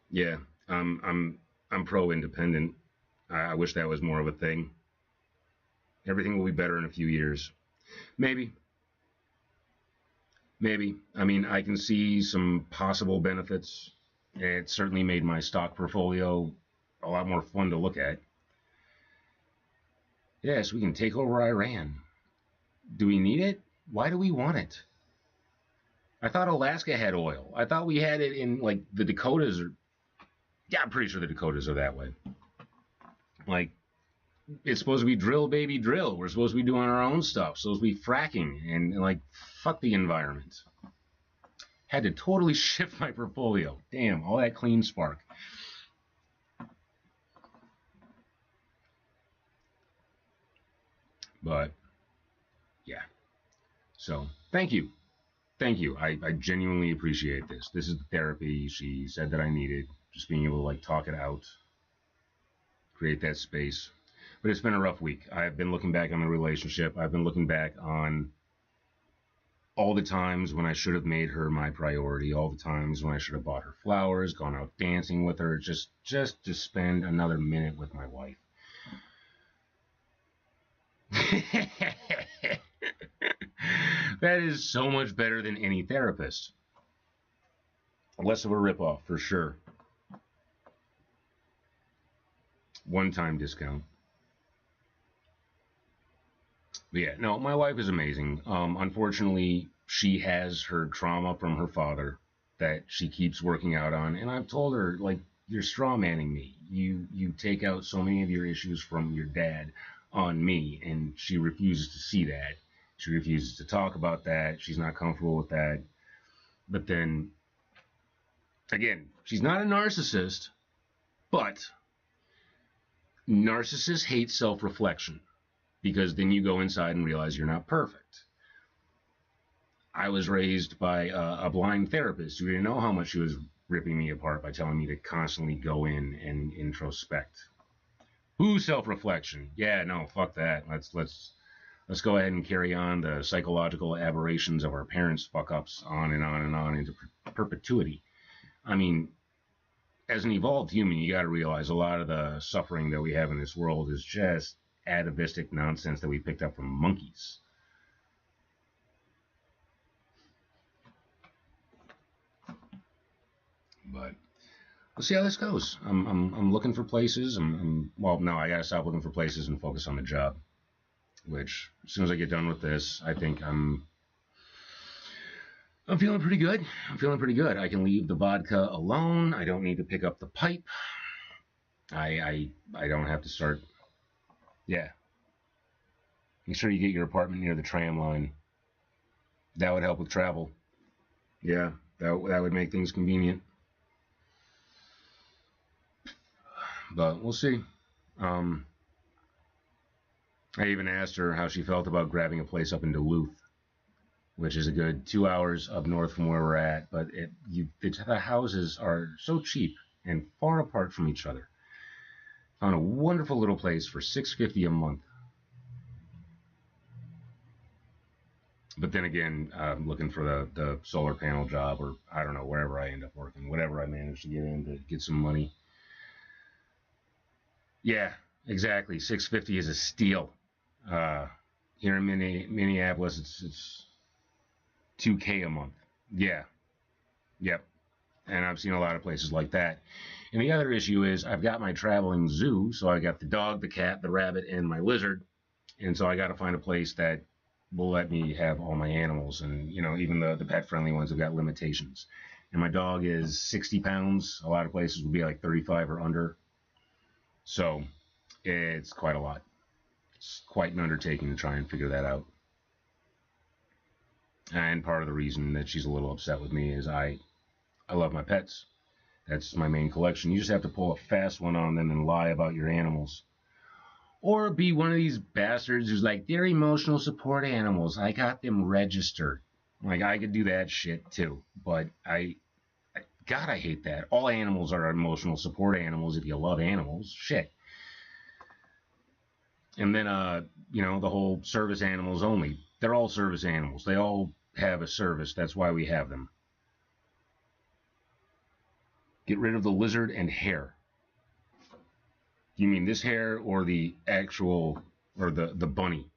Yeah, I'm pro-independent. I wish that was more of a thing. Everything will be better in a few years. Maybe. I mean, I can see some possible benefits. It certainly made my stock portfolio a lot more fun to look at. Yes, we can take over Iran. Do we need it? Why do we want it? I thought Alaska had oil. I thought we had it in, like, the Dakotas or... Yeah, I'm pretty sure the Dakotas are that way. Like, it's supposed to be drill, baby, drill. We're supposed to be doing our own stuff. Supposed to be fracking and, like, fuck the environment. Had to totally shift my portfolio. Damn, all that clean spark. But, yeah. So, thank you. Thank you. I genuinely appreciate this. This is the therapy she said that I needed. Just being able to, like, talk it out. create that space. But it's been a rough week. I've been looking back on the relationship. I've been looking back on all the times when I should have made her my priority, all the times when I should have bought her flowers, gone out dancing with her, just to spend another minute with my wife. That is so much better than any therapist. Less of a ripoff, for sure. One-time discount. But yeah, no, my wife is amazing. Unfortunately, she has her trauma from her father that she keeps working out on. And I've told her, like, you're strawmanning me. You take out so many of your issues from your dad on me, and she refuses to see that. She refuses to talk about that. She's not comfortable with that. But then, again, she's not a narcissist, but narcissists hate self-reflection, because then you go inside and realize you're not perfect. I was raised by a blind therapist who didn't know how much she was ripping me apart by telling me to constantly go in and introspect. Ooh, self-reflection. Yeah, no, fuck that. Let's go ahead and carry on the psychological aberrations of our parents' fuck-ups on and on and on into perpetuity. I mean, as an evolved human, you got to realize a lot of the suffering that we have in this world is just atavistic nonsense that we picked up from monkeys. But we'll see how this goes. I'm looking for places. Well, no, I gotta stop looking for places and focus on the job. Which, as soon as I get done with this, I think I'm feeling pretty good. I'm feeling pretty good. I can leave the vodka alone. I don't need to pick up the pipe. I don't have to start. Yeah. Make sure you get your apartment near the tram line. That would help with travel. Yeah, that would make things convenient. But we'll see. I even asked her how she felt about grabbing a place up in Duluth, which is a good 2 hours up north from where we're at. But the houses are so cheap and far apart from each other. Found a wonderful little place for $650 a month. But then again, I'm looking for the solar panel job, or I don't know, wherever I end up working, whatever I manage to get in to get some money. Yeah, exactly. $650 is a steal. Here in Minneapolis, it's $2K a month. Yeah. Yep. And I've seen a lot of places like that. And the other issue is I've got my traveling zoo, so I got the dog, the cat, the rabbit, and my lizard. And so I got to find a place that will let me have all my animals. And, you know, even the pet-friendly ones have got limitations. And my dog is 60 pounds. A lot of places will be like 35 or under. So it's quite a lot. It's quite an undertaking to try and figure that out. And part of the reason that she's a little upset with me is I love my pets. That's my main collection. You just have to pull a fast one on them and lie about your animals. Or be one of these bastards who's like, they're emotional support animals. I got them registered. Like, I could do that shit too. But God, I hate that. All animals are emotional support animals if you love animals. Shit. And then, you know, the whole service animals only. They're all service animals. They all have a service. That's why we have them. Get rid of the lizard and hair. You mean this hair or the actual, or the bunny?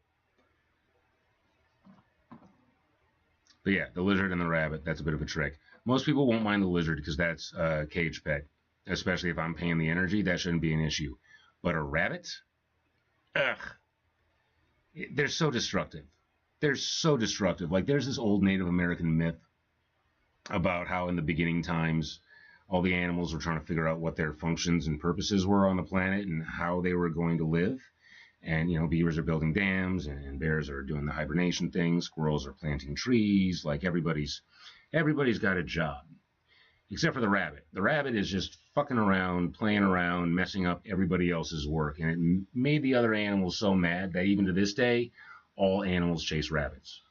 But yeah, the lizard and the rabbit, that's a bit of a trick. Most people won't mind the lizard because that's a cage pet. Especially if I'm paying the energy, that shouldn't be an issue. But a rabbit? Ugh. They're so destructive. They're so destructive. Like, there's this old Native American myth about how in the beginning times, all the animals were trying to figure out what their functions and purposes were on the planet and how they were going to live. And, you know, beavers are building dams and bears are doing the hibernation thing. Squirrels are planting trees. Like, everybody's got a job. Except for the rabbit. The rabbit is just fucking around, playing around, messing up everybody else's work. And it made the other animals so mad that even to this day, all animals chase rabbits.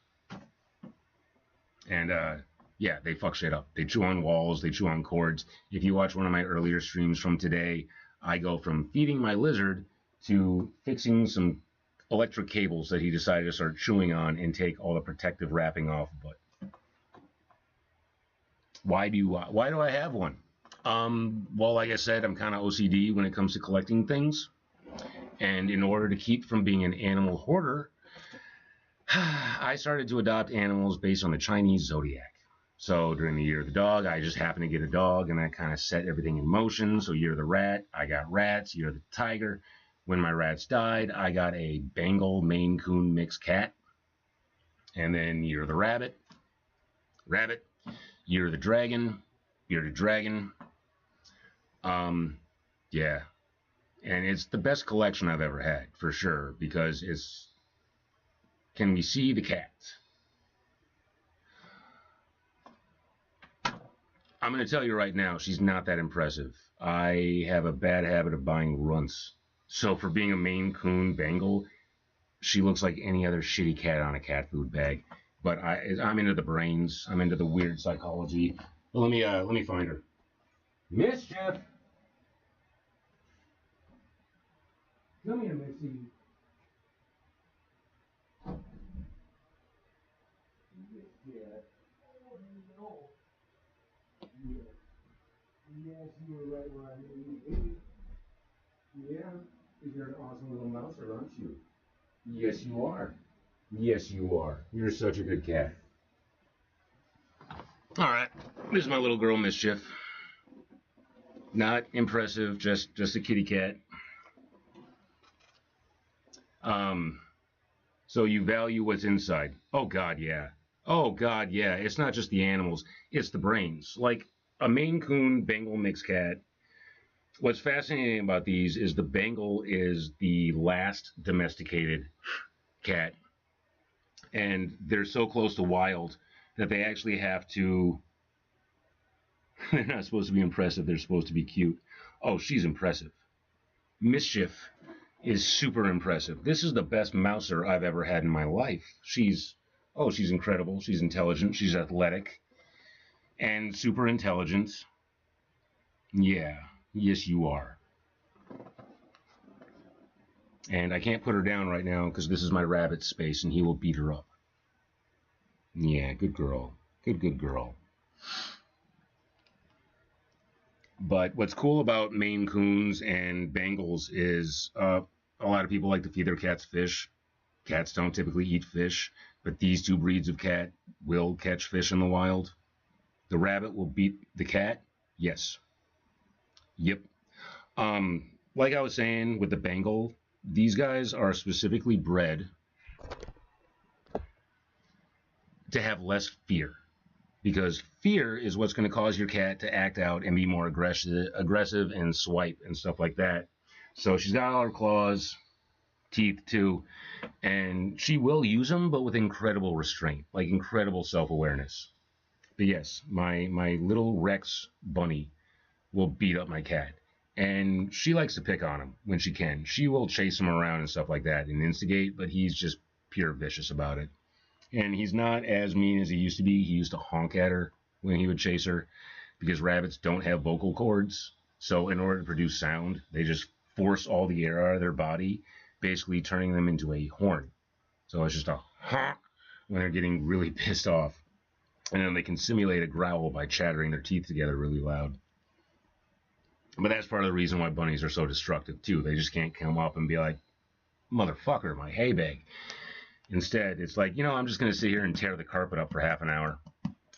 And, yeah, they fuck shit up. They chew on walls. They chew on cords. If you watch one of my earlier streams from today, I go from feeding my lizard to fixing some electric cables that he decided to start chewing on and take all the protective wrapping off. But why do I have one? Well, like I said, I'm kind of OCD when it comes to collecting things. And in order to keep from being an animal hoarder, I started to adopt animals based on the Chinese zodiac. So during the year of the dog, I just happened to get a dog, and that kind of set everything in motion. So year of the rat, I got rats. Year of the tiger, when my rats died, I got a Bengal Maine Coon mixed cat. And then year of the rabbit. Year of the dragon. Yeah. And it's the best collection I've ever had, for sure, because it's... Can we see the cat? I'm going to tell you right now, she's not that impressive. I have a bad habit of buying runts. So for being a Maine Coon Bengal, she looks like any other shitty cat on a cat food bag. But I'm into the brains. I'm into the weird psychology. Well, let me find her. Mischief! Come here, Missy. Yes, you were right where I knew you. Yeah, you're an awesome little mouser, aren't you? Yes, you are. Yes, you are. You're such a good cat. All right, this is my little girl, Mischief. Not impressive, just a kitty cat. So you value what's inside. Oh, God, yeah. Oh, God, yeah. It's not just the animals. It's the brains. Like a Maine Coon Bengal mixed cat. What's fascinating about these is the Bengal is the last domesticated cat. And they're so close to wild that they actually have to... They're not supposed to be impressive. They're supposed to be cute. Oh, she's impressive. Mischief is super impressive. This is the best mouser I've ever had in my life. She's incredible. She's intelligent. She's athletic. And super intelligent. Yeah. Yes, you are. And I can't put her down right now because this is my rabbit space and he will beat her up. Yeah, good girl. Good girl. But what's cool about Maine Coons and Bengals is a lot of people like to feed their cats fish. Cats don't typically eat fish, but these two breeds of cat will catch fish in the wild. The rabbit will beat the cat. Yes. Yep. Like I was saying with the Bengal, these guys are specifically bred to have less fear. Because fear is what's going to cause your cat to act out and be more aggressive and swipe and stuff like that. So she's got all her claws, teeth too, and she will use them, but with incredible restraint, like incredible self-awareness. But yes, my little Rex bunny will beat up my cat. And she likes to pick on him when she can. She will chase him around and stuff like that and instigate, but he's just pure vicious about it. And he's not as mean as he used to be. He used to honk at her when he would chase her because rabbits don't have vocal cords. So in order to produce sound, they just force all the air out of their body, basically turning them into a horn. So it's just a honk when they're getting really pissed off. And then they can simulate a growl by chattering their teeth together really loud. But that's part of the reason why bunnies are so destructive too. They just can't come up and be like, motherfucker, my hay bag. Instead, it's like, I'm just going to sit here and tear the carpet up for half an hour.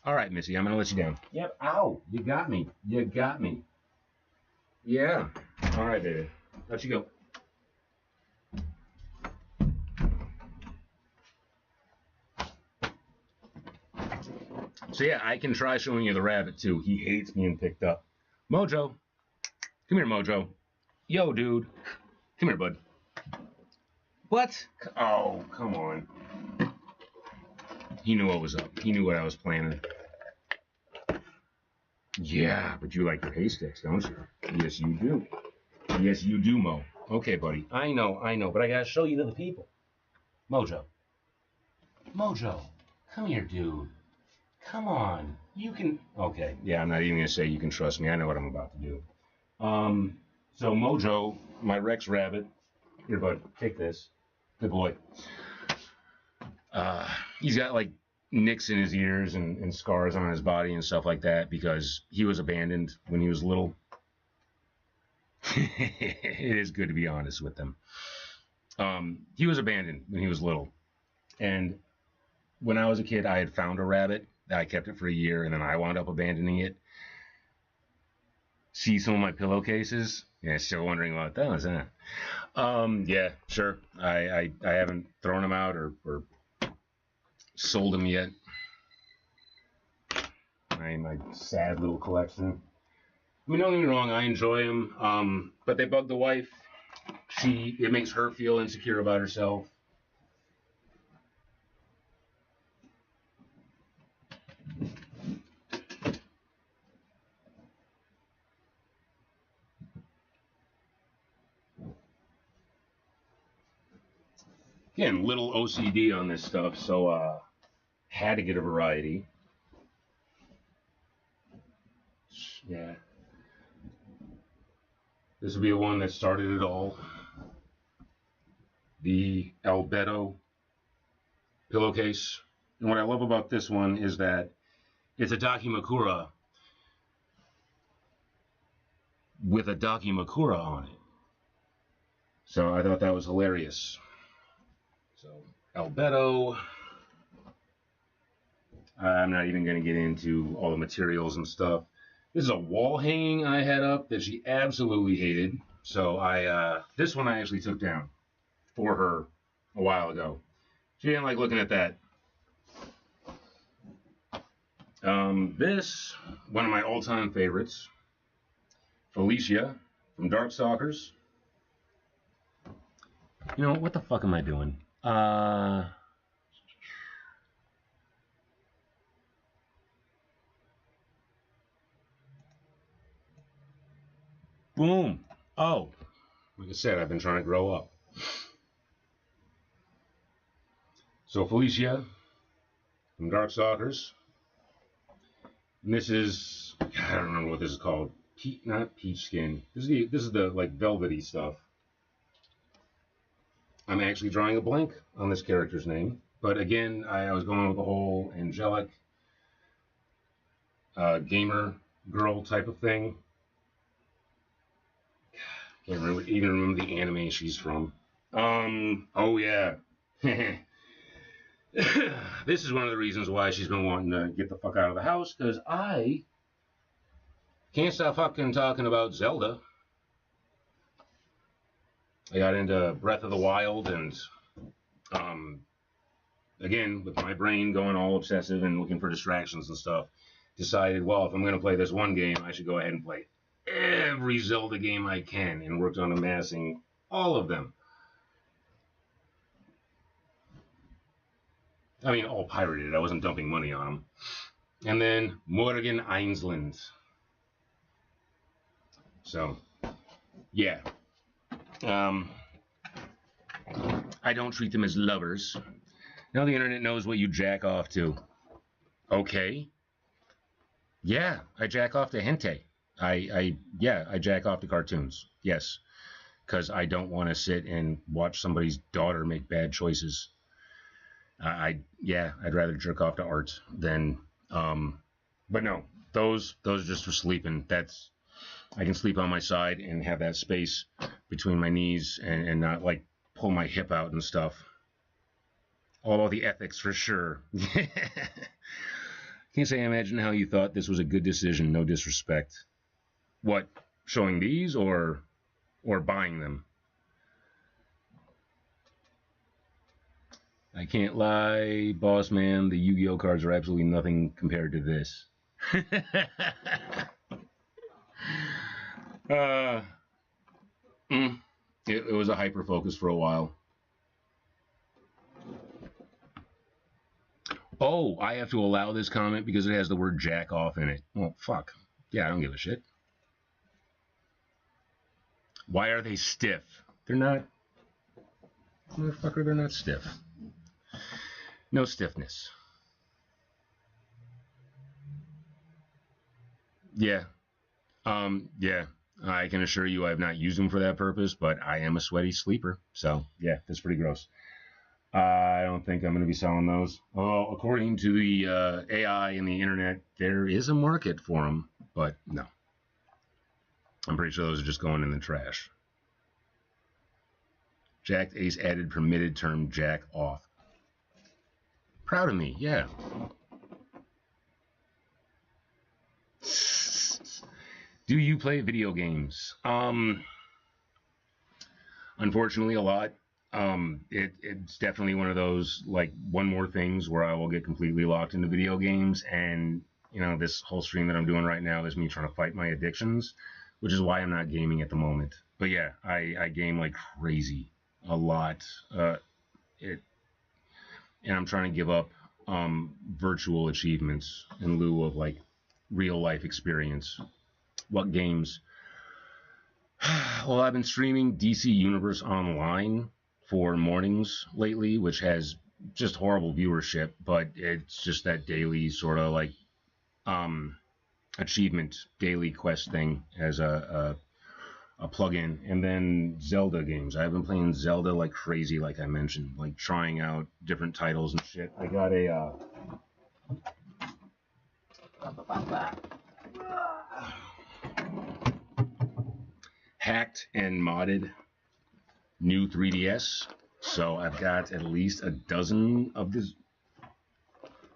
All right, Missy, I'm going to let you down. Yep. Ow. You got me. You got me. Yeah. All right, baby. Let you go. So, yeah, I can try showing you the rabbit, too. He hates being picked up. Mojo. Come here, Mojo. Yo, dude. Come here, bud. What? Oh, come on. He knew what was up. He knew what I was planning. Yeah, but you like your haystacks, don't you? Yes, you do. Yes, you do, Mo. Okay, buddy. I know, but I gotta show you to the people. Mojo. Mojo. Come here, dude. Come on. You can... Okay, yeah, I'm not even gonna say you can trust me. I know what I'm about to do. So Mojo, my Rex rabbit, here, bud, take this. Good boy. He's got like nicks in his ears and scars on his body and stuff like that because he was abandoned when he was little. It is good to be honest with them. He was abandoned when he was little. And when I was a kid, I had found a rabbit. I kept it for a year, and then I wound up abandoning it. See some of my pillowcases? Yeah, still wondering about those, huh? Yeah, sure. I haven't thrown them out or sold them yet. My sad little collection. I mean, don't get me wrong, I enjoy them, but they bug the wife. It makes her feel insecure about herself. Again, little OCD on this stuff, so had to get a variety. Yeah. This will be the one that started it all. The Albedo pillowcase. And what I love about this one is that it's a Dakimakura with a Dakimakura on it. So I thought that was hilarious. So Albedo. I'm not even going to get into all the materials and stuff. This is a wall hanging I had up that she absolutely hated. So this one I actually took down for her a while ago. She didn't like looking at that. This, one of my all-time favorites, Felicia from Darkstalkers. You know, what the fuck am I doing? Boom. Oh, like I said, I've been trying to grow up. So Felicia from Darkstalkers. And this is, I don't remember what this is called. Not peach skin. This is the like velvety stuff. I'm actually drawing a blank on this character's name. But again, I was going with the whole angelic gamer girl type of thing. Can't even remember the anime she's from. Oh yeah. This is one of the reasons why she's been wanting to get the fuck out of the house, because I can't stop fucking talking about Zelda. I got into Breath of the Wild, and again, with my brain going all obsessive and looking for distractions and stuff, decided, well, if I'm going to play this one game, I should go ahead and play every Zelda game I can, and worked on amassing all of them. I mean, all pirated. I wasn't dumping money on them. And then Morgan Einsland. So, yeah. I don't treat them as lovers. Now the internet knows what you jack off to. Okay. Yeah, I jack off to hentai. I jack off to cartoons. Yes. Because I don't want to sit and watch somebody's daughter make bad choices. I'd rather jerk off to art than, but no, those are just for sleeping. I can sleep on my side and have that space between my knees and not like pull my hip out and stuff. All about the ethics for sure. Can't say I imagine how you thought this was a good decision, no disrespect. What, showing these or buying them? I can't lie, boss man, the Yu-Gi-Oh cards are absolutely nothing compared to this. It was a hyper focus for a while. Oh, I have to allow this comment because it has the word jack off in it. Well, fuck. Yeah, I don't give a shit. Why are they stiff? They're not. Motherfucker, they're not stiff. No stiffness. Yeah. Yeah. I can assure you I have not used them for that purpose, but I am a sweaty sleeper. So, yeah, that's pretty gross. I don't think I'm going to be selling those. Oh, according to the AI and the internet, there is a market for them, but no. I'm pretty sure those are just going in the trash. Jacked Ace added permitted term jack off. Proud of me, yeah. Do you play video games? Unfortunately, a lot. It's definitely one of those, like, one more things where I will get completely locked into video games, and, you know, this whole stream that I'm doing right now is me trying to fight my addictions, which is why I'm not gaming at the moment. But yeah, I game like crazy, a lot. And I'm trying to give up virtual achievements in lieu of, like, real life experience. What games? Well, I've been streaming DC Universe Online for mornings lately, which has just horrible viewership, but it's just that daily sort of like achievement, daily quest thing as a plug-in. And then Zelda games. I've been playing Zelda like crazy, like I mentioned, like trying out different titles and shit. I got a hacked and modded new 3DS, so I've got at least a dozen of this,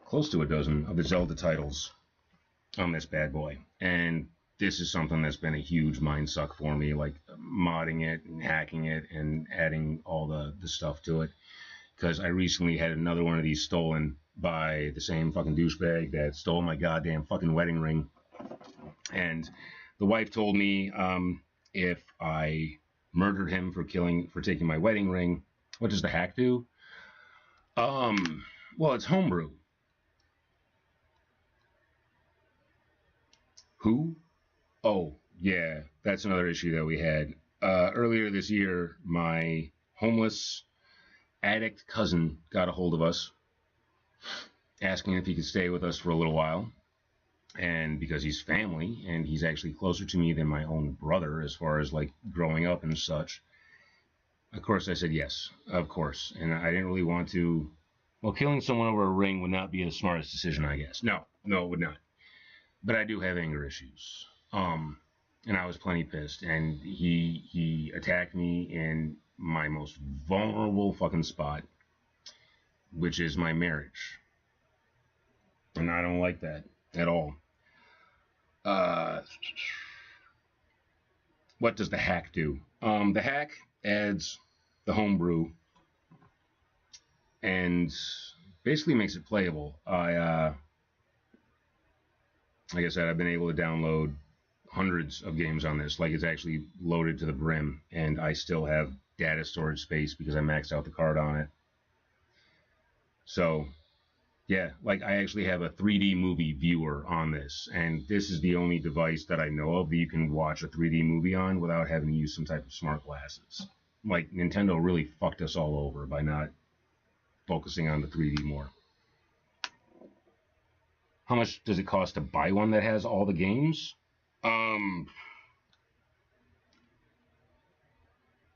close to a dozen of the Zelda titles on this bad boy, and this is something that's been a huge mind suck for me, like modding it and hacking it and adding all the stuff to it, because I recently had another one of these stolen by the same fucking douchebag that stole my goddamn fucking wedding ring, and the wife told me if I murdered him for taking my wedding ring, what does the hack do? Well, it's homebrew. Who? Oh, yeah, that's another issue that we had. Earlier this year, my homeless addict cousin got a hold of us, asking if he could stay with us for a little while. And because he's family, and he's actually closer to me than my own brother as far as, like, growing up and such, of course I said yes, of course. And I didn't really want to, well, killing someone over a ring would not be the smartest decision, I guess. No, it would not. But I do have anger issues. And I was plenty pissed, and he attacked me in my most vulnerable fucking spot, which is my marriage. And I don't like that at all. What does the hack do? The hack adds the homebrew and basically makes it playable. Like I said, I've been able to download hundreds of games on this. Like, it's actually loaded to the brim, and I still have data storage space because I maxed out the card on it. So, yeah, like, I actually have a 3D movie viewer on this, and this is the only device that I know of that you can watch a 3D movie on without having to use some type of smart glasses. Like, Nintendo really fucked us all over by not focusing on the 3D more. How much does it cost to buy one that has all the games?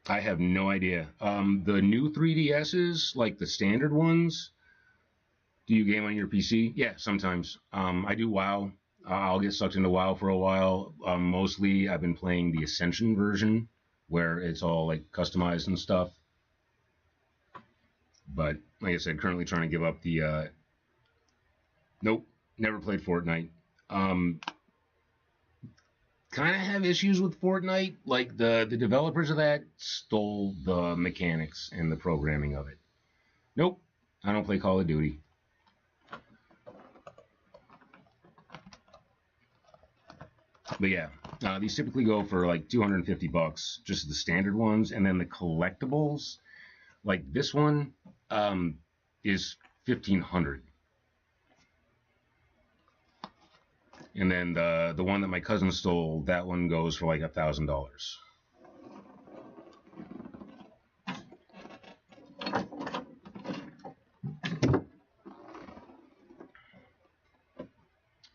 I have no idea. The new 3DSs, like the standard ones, do you game on your PC? Yeah, sometimes. I do WoW. I'll get sucked into WoW for a while. Mostly I've been playing the Ascension version, where it's all, like, customized and stuff. But, like I said, currently trying to give up the, nope, never played Fortnite. Kind of have issues with Fortnite. Like, the developers of that stole the mechanics and the programming of it. Nope, I don't play Call of Duty. But yeah, these typically go for like $250, just the standard ones, and then the collectibles, like this one, is $1,500. And then the one that my cousin stole, that one goes for like $1,000.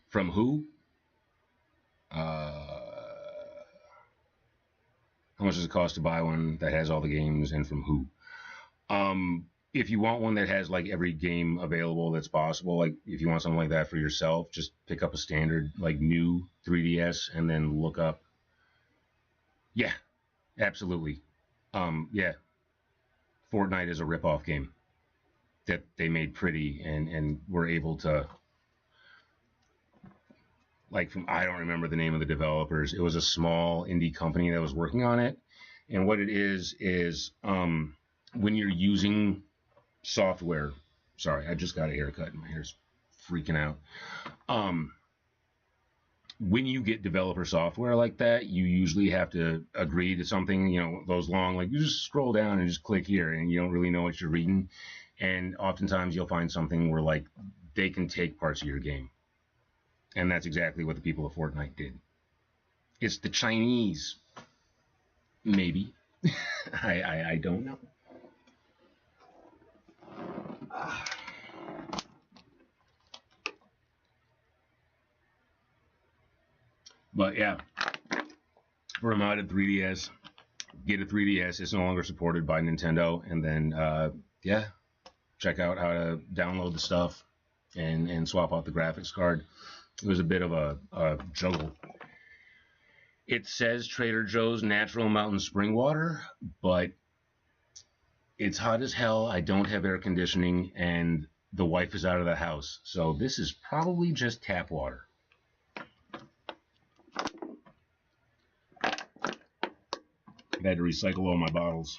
From who? much does it cost to buy one that has all the games, and from who? If you want one that has like every game available that's possible, like if you want something like that for yourself, just pick up a standard like new 3DS and then look up. Yeah, absolutely. Yeah, Fortnite is a rip-off game that they made pretty and were able to, like, I don't remember the name of the developers. It was a small indie company that was working on it. And what it is when you're using software, sorry, I just got a haircut and my hair's freaking out. When you get developer software like that, you usually have to agree to something, you know, those long, like you just scroll down and just click here and you don't really know what you're reading. And oftentimes you'll find something where like they can take parts of your game. And that's exactly what the people of Fortnite did. It's the Chinese. Maybe. I don't know. But yeah, for a modded 3DS, get a 3DS. It's no longer supported by Nintendo. And then, yeah, check out how to download the stuff and swap out the graphics card. It was a bit of a juggle. It says Trader Joe's Natural Mountain Spring Water, but it's hot as hell. I don't have air conditioning, and the wife is out of the house. So this is probably just tap water. I've had to recycle all my bottles,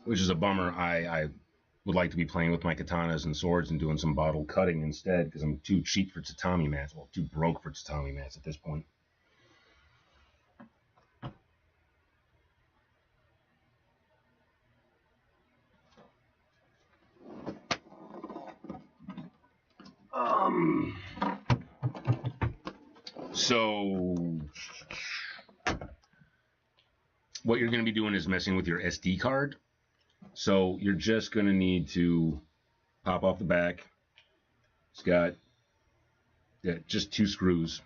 which is a bummer. I would like to be playing with my katanas and swords and doing some bottle cutting instead, because I'm too cheap for tatami mats. Well, too broke for tatami mats at this point. So what you're going to be doing is messing with your SD card. So you're just going to need to pop off the back. It's got just 2 screws.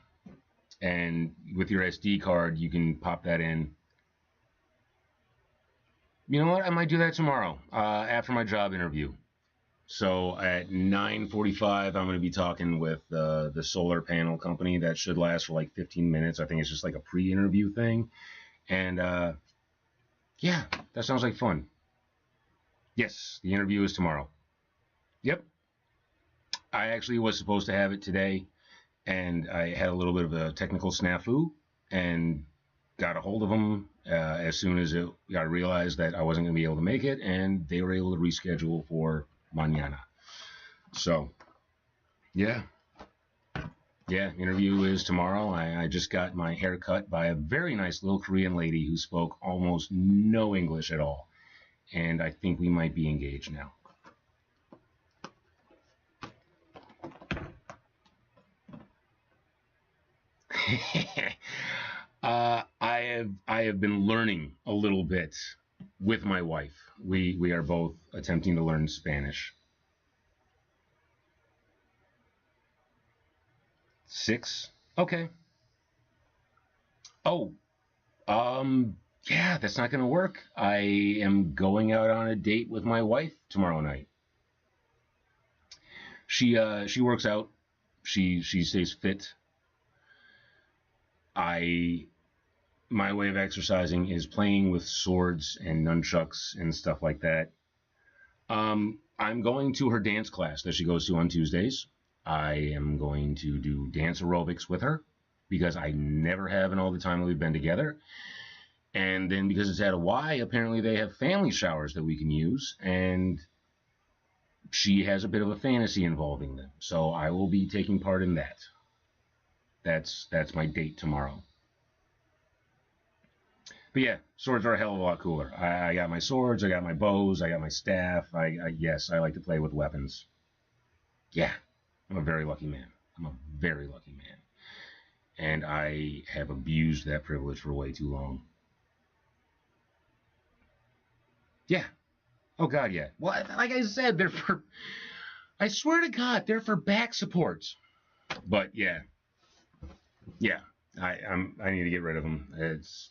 And with your SD card, you can pop that in. You know what? I might do that tomorrow after my job interview. So at 9:45, I'm going to be talking with the solar panel company. That should last for like 15 minutes. I think it's just like a pre-interview thing. And yeah, that sounds like fun. Yes, the interview is tomorrow. Yep. I actually was supposed to have it today, and I had a little bit of a technical snafu and got a hold of them as soon as I realized that I wasn't going to be able to make it, and they were able to reschedule for mañana. So, yeah. Yeah, interview is tomorrow. I just got my hair cut by a very nice little Korean lady who spoke almost no English at all. And I think we might be engaged now. I have been learning a little bit with my wife. We are both attempting to learn Spanish. 6? Okay. Oh, yeah, that's not going to work. I am going out on a date with my wife tomorrow night. She works out. She stays fit. My way of exercising is playing with swords and nunchucks and stuff like that. I'm going to her dance class that she goes to on Tuesdays. I am going to do dance aerobics with her because I never have in all the time that we've been together. And then because it's at a Y, apparently they have family showers that we can use, and she has a bit of a fantasy involving them. So I will be taking part in that. That's my date tomorrow. But yeah, swords are a hell of a lot cooler. I got my swords, I got my bows, I got my staff. Yes, I like to play with weapons. Yeah, I'm a very lucky man. I'm a very lucky man. And I have abused that privilege for way too long. Yeah. Oh, God, yeah. Well, like I said, they're for... I swear to God, they're for back supports. But, yeah. Yeah. I need to get rid of them.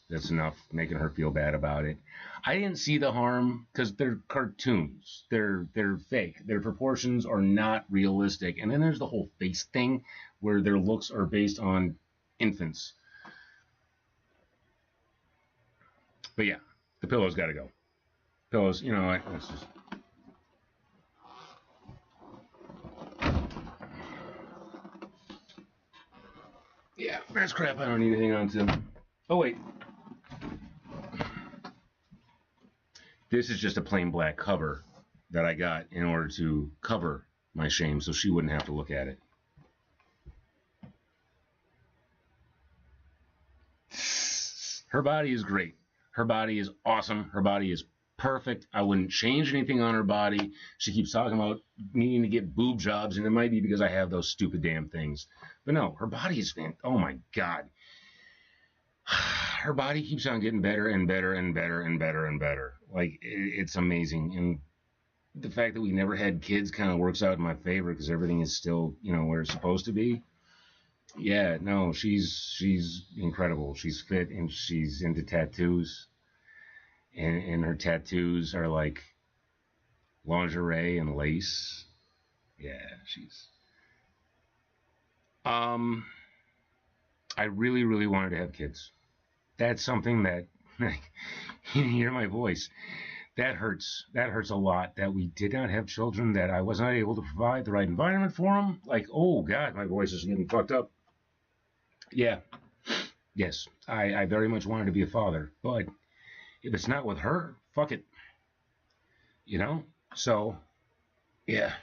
That's enough making her feel bad about it. I didn't see the harm because they're cartoons. They're fake. Their proportions are not realistic. And then there's the whole face thing where their looks are based on infants. But yeah, the pillow's got to go. Pillows, you know, let's just. Yeah, that's crap I don't need anything on to. Oh, wait. This is just a plain black cover that I got in order to cover my shame so she wouldn't have to look at it. Her body is great. Her body is awesome. Her body is perfect. I wouldn't change anything on her body. She keeps talking about needing to get boob jobs, and it might be because I have those stupid damn things. But no, her body is fantastic. Oh my God. Her body keeps on getting better and better and better and better and better. Like, it's amazing. And the fact that we never had kids kind of works out in my favor because everything is still, you know, where it's supposed to be. Yeah, no, she's incredible. She's fit and she's into tattoos. And her tattoos are like lingerie and lace. Yeah, she's. I really, really wanted to have kids. That's something that, you hear my voice. That hurts. That hurts a lot that we did not have children, that I was not able to provide the right environment for them. Like, oh God, my voice is getting fucked up. Yeah. Yes, I very much wanted to be a father, but if it's not with her, fuck it. You know? So, yeah.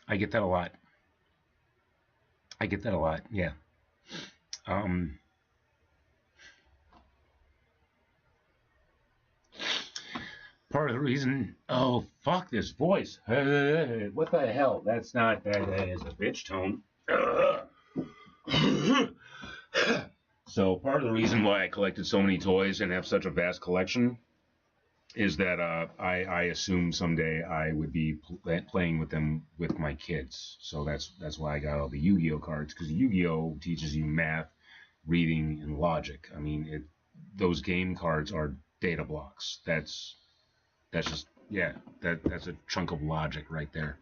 I get that a lot. Yeah. Part of the reason, oh, fuck this voice. What the hell? That is a bitch tone. So part of the reason why I collected so many toys and have such a vast collection is that I assume someday I would be playing with them with my kids. So that's why I got all the Yu-Gi-Oh cards, because Yu-Gi-Oh teaches you math, reading, and logic. I mean, those game cards are data blocks. That's just, yeah, that's a chunk of logic right there.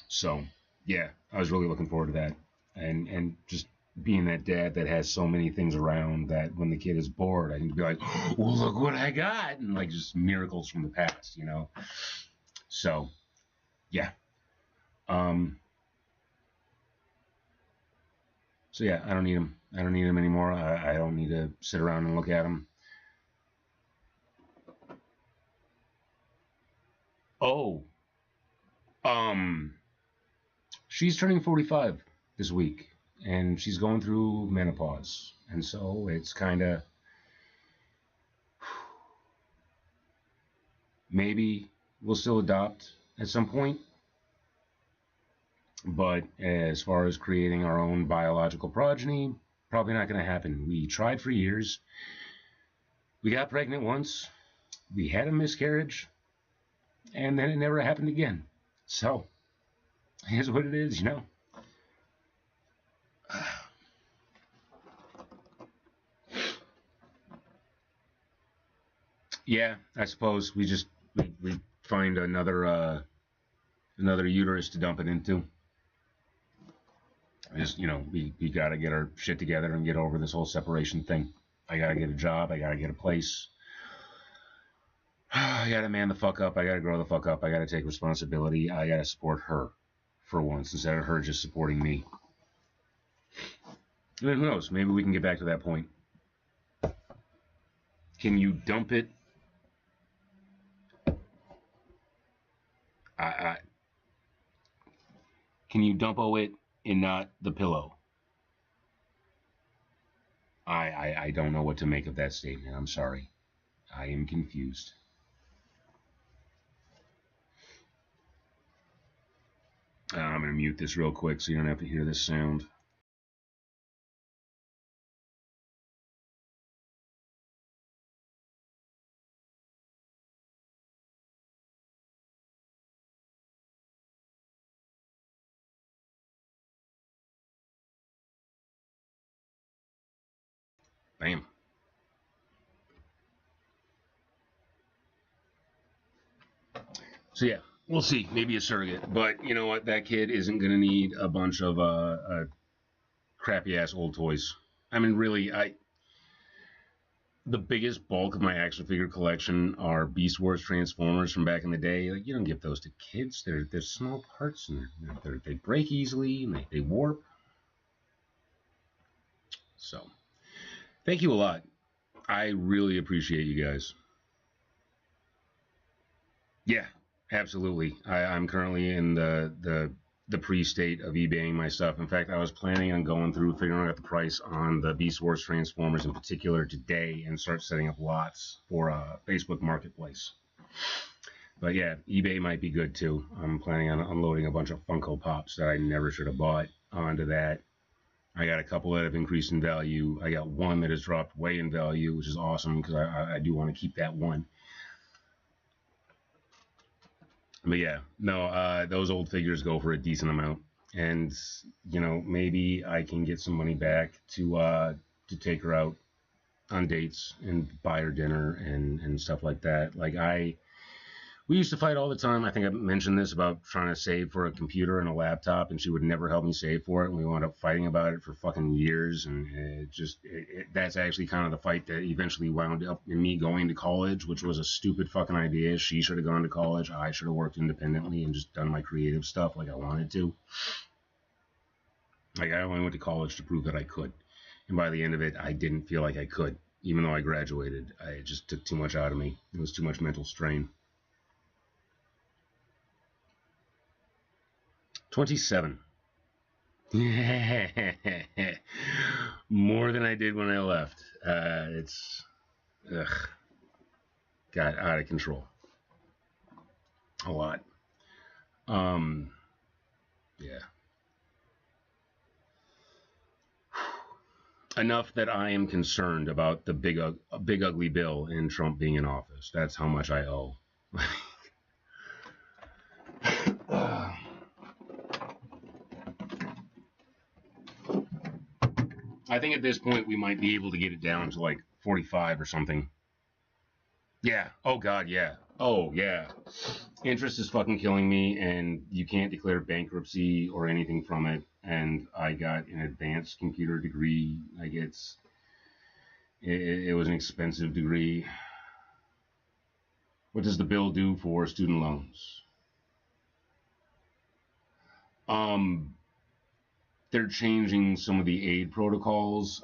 So yeah, I was really looking forward to that, and just being that dad that has so many things around that when the kid is bored, I can be like, well, look what I got, and like just miracles from the past, you know. So yeah. So yeah, I don't need them. I don't need them anymore. I don't need to sit around and look at them. Oh, she's turning 45 this week, and she's going through menopause, and so it's kind of, maybe we'll still adopt at some point, but as far as creating our own biological progeny, probably not going to happen. We tried for years. We got pregnant once. We had a miscarriage, and then it never happened again. So here's what it is, you know. Yeah, I suppose we find another uterus to dump it into. Just, you know, we gotta get our shit together and get over this whole separation thing. I gotta get a job. I gotta get a place. I gotta man the fuck up. I gotta grow the fuck up. I gotta take responsibility. I gotta support her for once instead of her just supporting me. And then who knows? Maybe we can get back to that point. Can you dump it? Can you dump-o it and not the pillow? I don't know what to make of that statement. I'm sorry. I am confused. I'm going to mute this real quick so you don't have to hear this sound. Bam. So yeah, we'll see. Maybe a surrogate, but you know what? That kid isn't gonna need a bunch of crappy ass old toys. I mean, really, the biggest bulk of my action figure collection are Beast Wars Transformers from back in the day. Like, you don't give those to kids. They're small parts and they break easily and they warp. So, thank you a lot. I really appreciate you guys. Yeah, absolutely. I'm currently in the pre-state of eBaying my stuff. In fact, I was planning on going through, figuring out the price on the Beast Wars Transformers in particular today and start setting up lots for Facebook Marketplace. But yeah, eBay might be good too. I'm planning on unloading a bunch of Funko Pops that I never should have bought onto that. I got a couple that have increased in value. I got one that has dropped way in value, which is awesome because I do want to keep that one. But yeah, no, those old figures go for a decent amount, and you know, maybe I can get some money back to take her out on dates and buy her dinner and stuff like that. Like we used to fight all the time. I think I mentioned this about trying to save for a computer and a laptop, and she would never help me save for it. And we wound up fighting about it for fucking years. And that's actually kind of the fight that eventually wound up in me going to college, which was a stupid fucking idea. She should have gone to college. I should have worked independently and just done my creative stuff like I wanted to. Like, I only went to college to prove that I could. And by the end of it, I didn't feel like I could. Even though I graduated, it just took too much out of me. It was too much mental strain. 27. More than I did when I left. It's got out of control. A lot. Yeah. Enough that I am concerned about the big ugly bill and Trump being in office. That's how much I owe. I think at this point we might be able to get it down to like 45 or something. Yeah. Oh God, yeah. Oh yeah. Interest is fucking killing me, and you can't declare bankruptcy or anything from it. And I got an advanced computer degree. Like it was an expensive degree. What does the bill do for student loans? They're changing some of the aid protocols.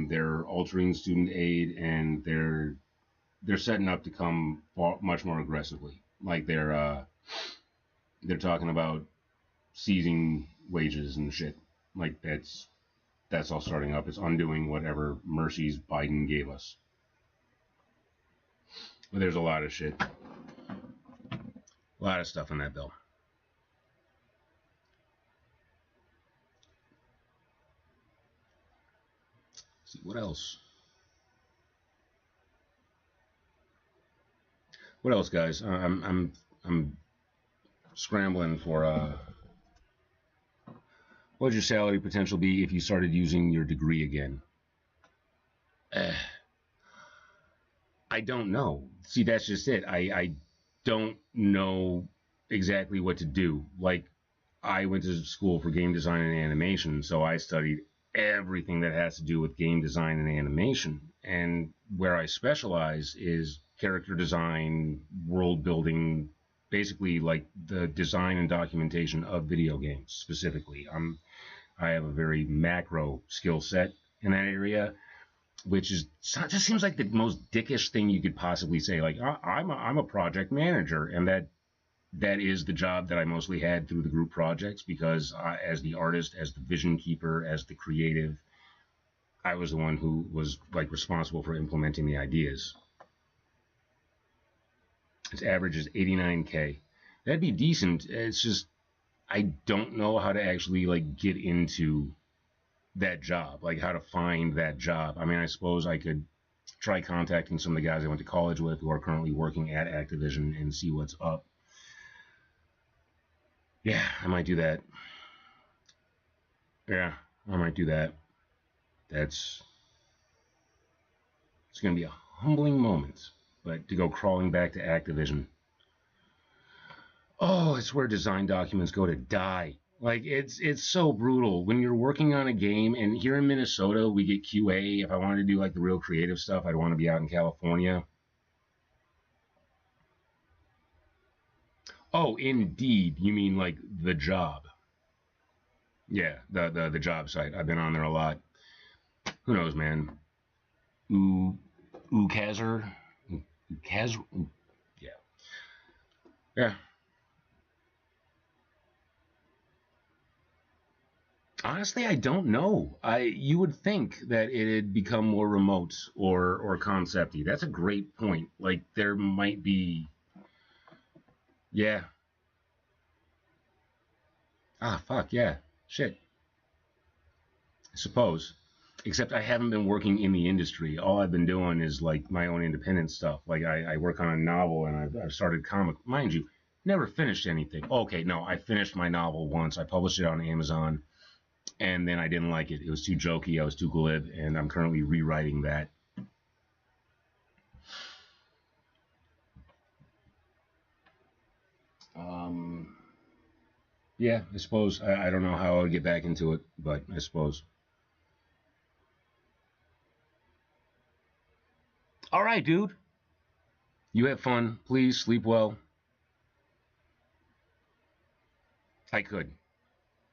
They're altering student aid, and they're setting up to come much more aggressively. Like they're talking about seizing wages and shit. Like that's all starting up. It's undoing whatever mercies Biden gave us. But there's a lot of shit. A lot of stuff in that bill. Let's see what else. What else, guys? I'm scrambling for what would your salary potential be if you started using your degree again? I don't know. See, that's just it. I don't know exactly what to do. Like, I went to school for game design and animation, so I studied everything that has to do with game design and animation. And where I specialize is character design, world building, basically like the design and documentation of video games specifically. I have a very macro skill set in that area, which is just seems like the most dickish thing you could possibly say. Like, I'm a project manager, and that is the job that I mostly had through the group projects, because as the artist, as the vision keeper, as the creative, I was the one who was like responsible for implementing the ideas. Its average is 89K. That'd be decent. It's just I don't know how to actually like get into that job, like how to find that job. I mean, I suppose I could try contacting some of the guys I went to college with who are currently working at Activision and see what's up. Yeah, I might do that. Yeah, I might do that. That's It's going to be a humbling moment, but to go crawling back to Activision. Oh, it's where design documents go to die. Like, it's so brutal. When you're working on a game, and here in Minnesota, we get QA. If I wanted to do, like, the real creative stuff, I'd want to be out in California. Oh, indeed. You mean, like, the job. Yeah, the job site. I've been on there a lot. Who knows, man? Ukazor? Yeah. Yeah. Honestly, I don't know. You would think that it had become more remote or concepty. That's a great point. Like, there might be... Yeah. Ah, fuck, yeah. Shit. I suppose. Except I haven't been working in the industry. All I've been doing is, like, my own independent stuff. Like, I work on a novel, and I've started comic... Mind you, never finished anything. Okay, no, I finished my novel once. I published it on Amazon. And then I didn't like it. It was too jokey. I was too glib. And I'm currently rewriting that. Yeah, I suppose. I don't know how I would get back into it, but I suppose. All right, dude. You have fun. Please sleep well. I could.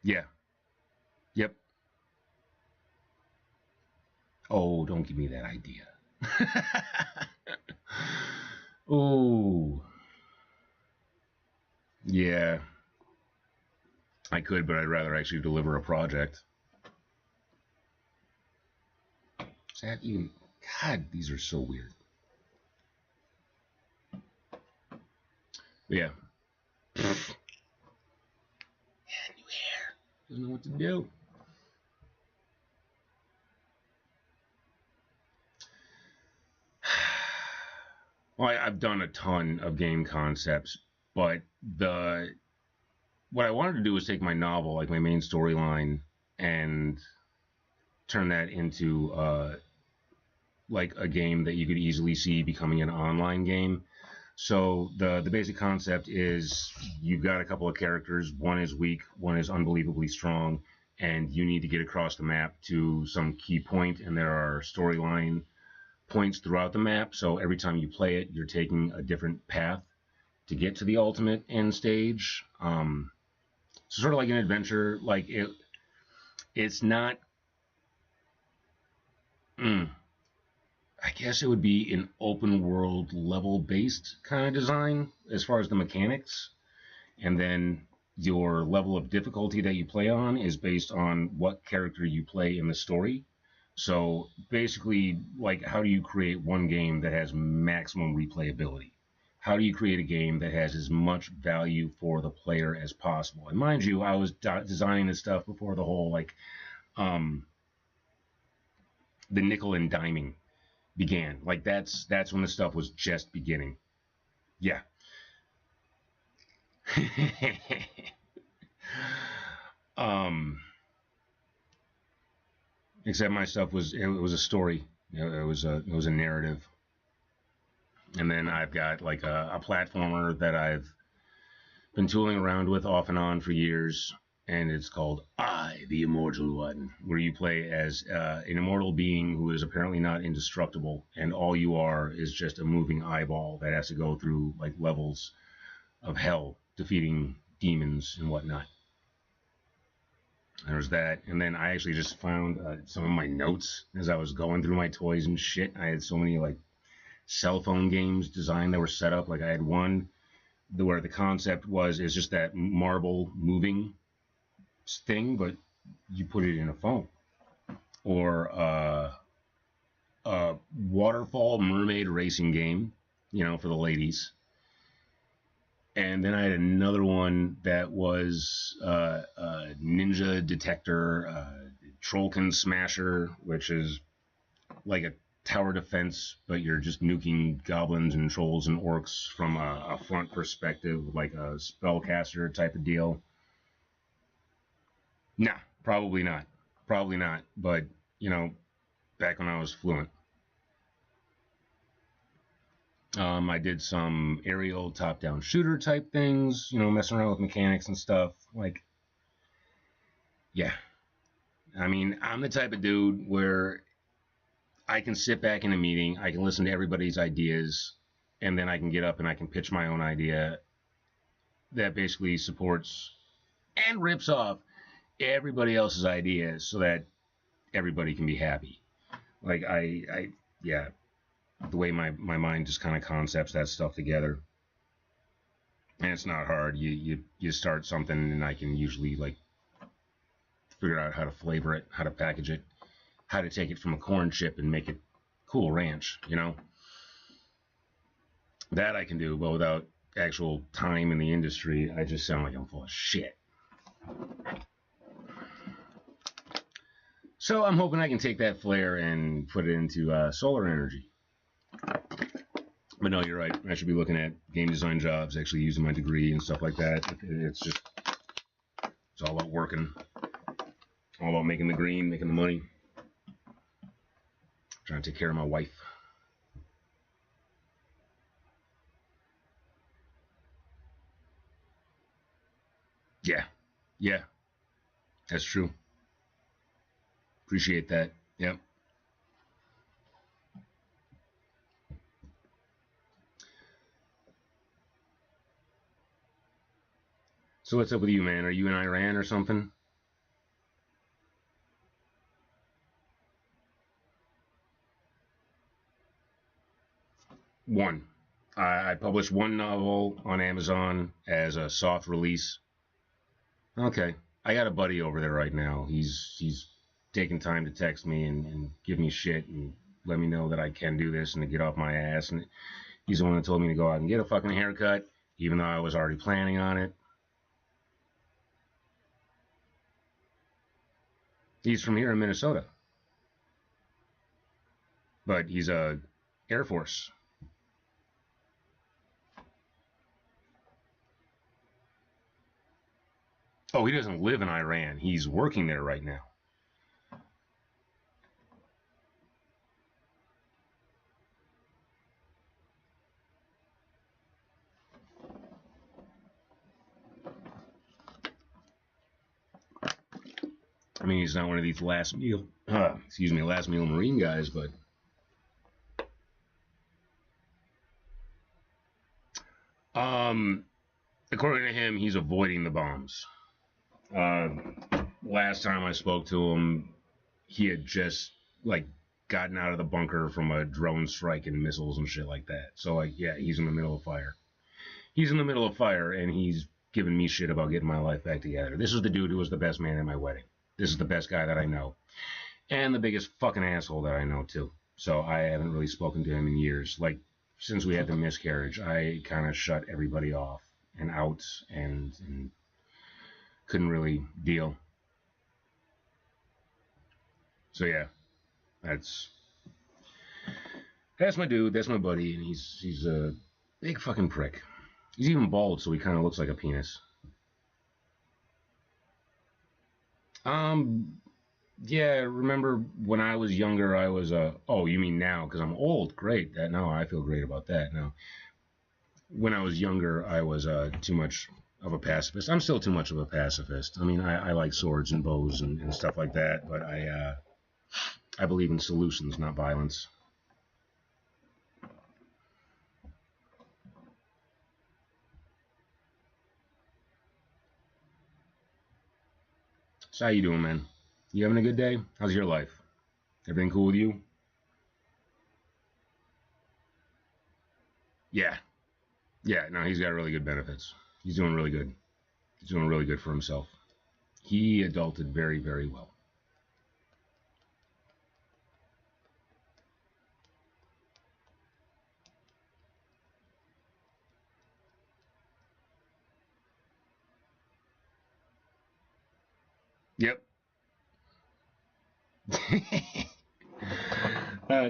Yeah. Yep. Oh, don't give me that idea. Oh. Yeah. I could, but I'd rather actually deliver a project. Is that even... God, these are so weird. But yeah. Yeah, new hair. Doesn't know what to do. Well, I've done a ton of game concepts, but what I wanted to do was take my novel, like my main storyline, and turn that into like a game that you could easily see becoming an online game. So the basic concept is you've got a couple of characters. One is weak, one is unbelievably strong, and you need to get across the map to some key point, and there are storyline points throughout the map. So every time you play it, you're taking a different path to get to the ultimate end stage. So sort of like an adventure. Like it's not. I guess it would be an open world level based kind of design as far as the mechanics, and then your level of difficulty that you play on is based on what character you play in the story. So basically, like, how do you create one game that has maximum replayability? How do you create a game that has as much value for the player as possible? And mind you, I was designing this stuff before the whole, like, the nickel and diming began. Like, that's when the stuff was just beginning. Yeah. Except my stuff was a story. It was a narrative. And then I've got like a platformer that I've been tooling around with off and on for years, and it's called I, the Immortal One, where you play as an immortal being who is apparently not indestructible, and all you are is just a moving eyeball that has to go through like levels of hell, defeating demons and whatnot. There's that, and then I actually just found some of my notes as I was going through my toys and shit. I had so many like cell phone games designed that were set up. Like I had one where the concept is just that marble moving thing, but you put it in a phone. Or a waterfall mermaid racing game, for the ladies. And then I had another one that was Ninja Detector, Trollkin Smasher, which is like a tower defense, but you're just nuking goblins and trolls and orcs from a front perspective, like a spellcaster type of deal. Nah, probably not. Probably not. But, back when I was fluent. I did some aerial top-down shooter type things, you know, messing around with mechanics and stuff. Like, yeah. I mean, I'm the type of dude where I can sit back in a meeting, I can listen to everybody's ideas, and then I can get up and I can pitch my own idea that basically supports and rips off everybody else's ideas so that everybody can be happy. Like, yeah, the way my mind just kind of concepts that stuff together. And it's not hard. You start something, and I can usually, like, figure out how to flavor it, how to package it, how to take it from a corn chip and make it Cool Ranch, you know? That I can do, but without actual time in the industry, I just sound like I'm full of shit. So I'm hoping I can take that flair and put it into solar energy. But no, you're right. I should be looking at game design jobs, actually using my degree and stuff like that. It's all about working. All about making the green, making the money. Trying to take care of my wife. Yeah. That's true. Appreciate that. Yep. So what's up with you, man? Are you in Iran or something? One. I published one novel on Amazon as a soft release. Okay. I got a buddy over there right now. He's taking time to text me and give me shit and let me know that I can do this and to get off my ass. And he's the one that told me to go out and get a fucking haircut, even though I was already planning on it. He's from here in Minnesota. But he's a Air Force. Oh, he doesn't live in Iran. He's working there right now. I mean, he's not one of these last meal Marine guys, but according to him, he's avoiding the bombs. Last time I spoke to him, he had just, like, gotten out of the bunker from a drone strike and missiles and shit like that. So, like, yeah, he's in the middle of fire. He's in the middle of fire, and he's giving me shit about getting my life back together. This is the dude who was the best man at my wedding. This is the best guy that I know. And the biggest fucking asshole that I know, too. So I haven't really spoken to him in years. Like, since we had the miscarriage, I kind of shut everybody off and out and couldn't really deal. So, yeah. That's my dude. That's my buddy. And he's a big fucking prick. He's even bald, so he kind of looks like a penis. Yeah, remember when I was younger, I was oh, you mean now, because I'm old? Great. No, I feel great about that now. When I was younger, I was too much of a pacifist. I'm still too much of a pacifist. I mean, I like swords and bows and stuff like that, but I believe in solutions, not violence. So how you doing, man? You having a good day? How's your life? Everything cool with you? Yeah. Yeah, no, he's got really good benefits. He's doing really good. He's doing really good for himself. He adulted very, very well. Yep.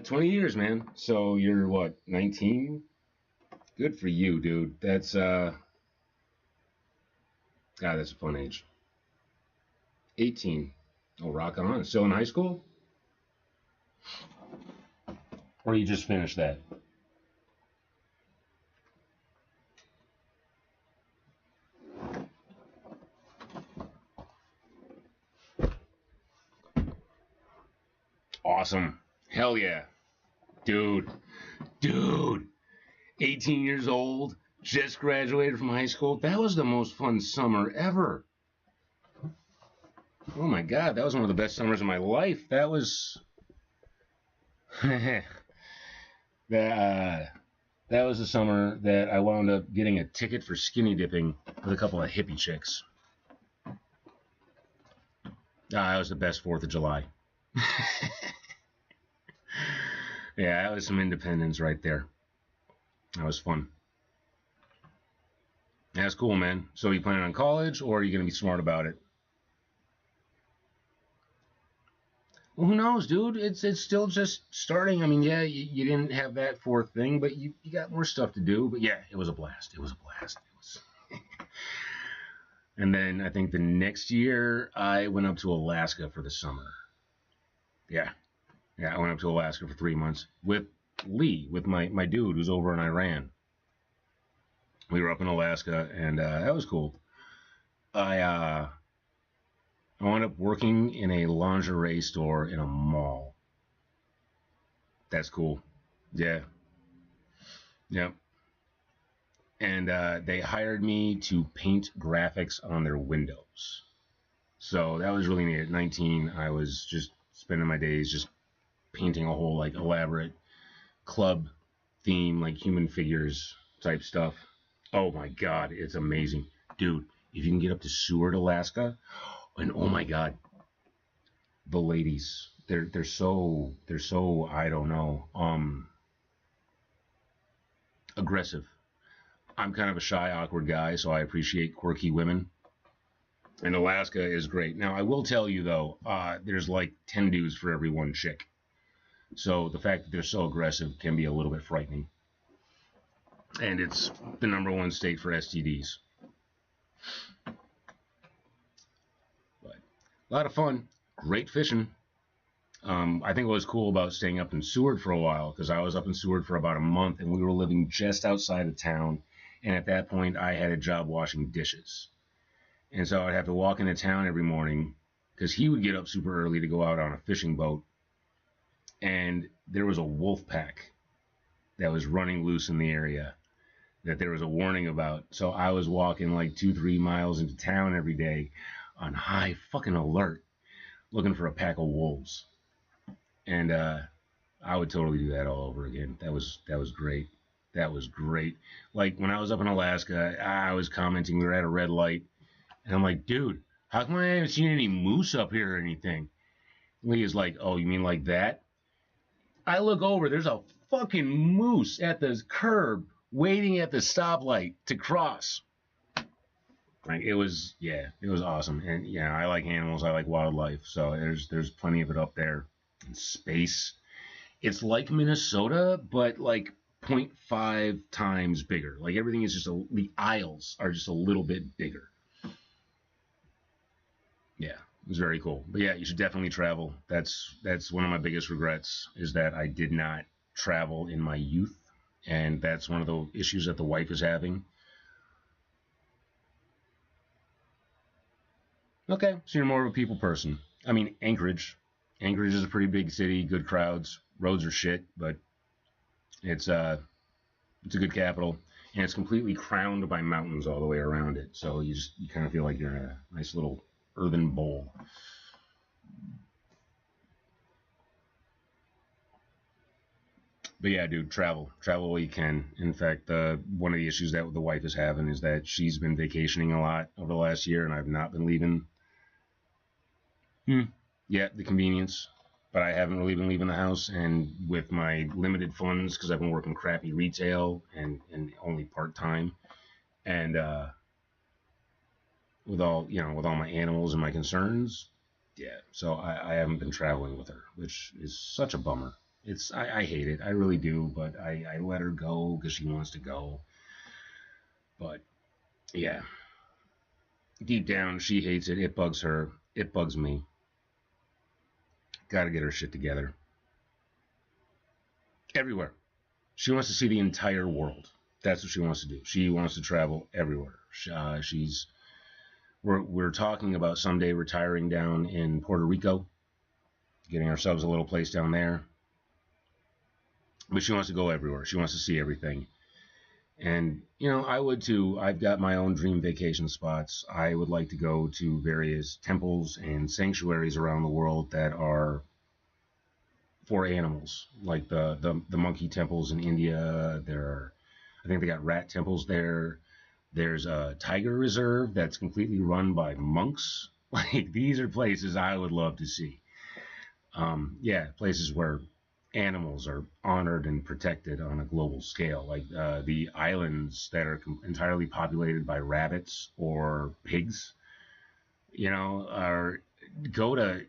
20 years, man. So you're what, 19? Good for you, dude. That's God, that's a fun age. 18. Oh, rock on. Still in high school? Or you just finished that? awesome. Hell yeah. Dude. 18 years old, just graduated from high school. That was the most fun summer ever. Oh my God, that was one of the best summers of my life. That was... that was the summer that I wound up getting a ticket for skinny dipping with a couple of hippie chicks. That was the best 4th of July. Yeah, that was some independence right there. That was fun. That's cool, man. So you planning on college, or are you going to be smart about it? Well, who knows, dude? It's still just starting. I mean, yeah, you didn't have that 4th thing, but you got more stuff to do. But yeah, it was a blast. It was a blast. It was. And then I think the next year I went up to Alaska for the summer. Yeah, I went up to Alaska for 3 months with Lee, with my dude who's over in Iran. We were up in Alaska, and that was cool. I wound up working in a lingerie store in a mall. That's cool. Yeah. Yep. And they hired me to paint graphics on their windows. So that was really neat. At 19, I was just spending my days just painting a whole like elaborate club theme, like human figures type stuff. Oh my God, it's amazing. Dude, if you can get up to Seward, Alaska, and oh my God, the ladies, they're so I don't know, aggressive. I'm kind of a shy, awkward guy, so I appreciate quirky women. And Alaska is great. Now, I will tell you, though, there's like 10 dudes for every one chick. So the fact that they're so aggressive can be a little bit frightening. And it's the #1 state for STDs. But a lot of fun. Great fishing. I think what was cool about staying up in Seward for a while, because I was up in Seward for about a month, and we were living just outside of town. And at that point, I had a job washing dishes. And so I'd have to walk into town every morning because he would get up super early to go out on a fishing boat. And there was a wolf pack that was running loose in the area that there was a warning about. So I was walking like 2-3 miles into town every day on high fucking alert looking for a pack of wolves. And I would totally do that all over again. That was great. That was great. Like when I was up in Alaska, I was commenting, we were at a red light, and I'm like, dude, how come I haven't seen any moose up here or anything? Lee is like, oh, you mean like that? I look over, there's a fucking moose at the curb waiting at the stoplight to cross. Like it was awesome. And yeah, I like animals, I like wildlife, so there's plenty of it up there. In space, it's like Minnesota, but like 0.5 times bigger. Like everything is just the aisles are just a little bit bigger. Yeah, it was very cool. But yeah, you should definitely travel. That's one of my biggest regrets, is that I did not travel in my youth, and that's one of the issues that the wife is having. Okay, so you're more of a people person. I mean, Anchorage is a pretty big city, good crowds, roads are shit, but it's a good capital, and it's completely crowned by mountains all the way around it. So you kind of feel like you're in a nice little earthen bowl. But yeah, dude, travel while you can. In fact, one of the issues that the wife is having is that she's been vacationing a lot over the last year, and I've not been leaving. Yeah, the convenience. But I haven't really been leaving the house, and with my limited funds, because I've been working crappy retail and only part-time, and with all my animals and my concerns, yeah, so I haven't been traveling with her, which is such a bummer. I hate it, I really do, but I let her go because she wants to go. But yeah, deep down she hates it. It bugs her. It bugs me. Gotta get her shit together. Everywhere. She wants to see the entire world. That's what she wants to do. She wants to travel everywhere. We're talking about someday retiring down in Puerto Rico. getting ourselves a little place down there. But she wants to go everywhere. She wants to see everything. And, you know, I would too. I've got my own dream vacation spots. I would like to go to various temples and sanctuaries around the world that are for animals, like the monkey temples in India. I think they got rat temples there. There's a tiger reserve that's completely run by monks. Like, these are places I would love to see. Yeah, places where animals are honored and protected on a global scale, like the islands that are entirely populated by rabbits or pigs, you know, or even go to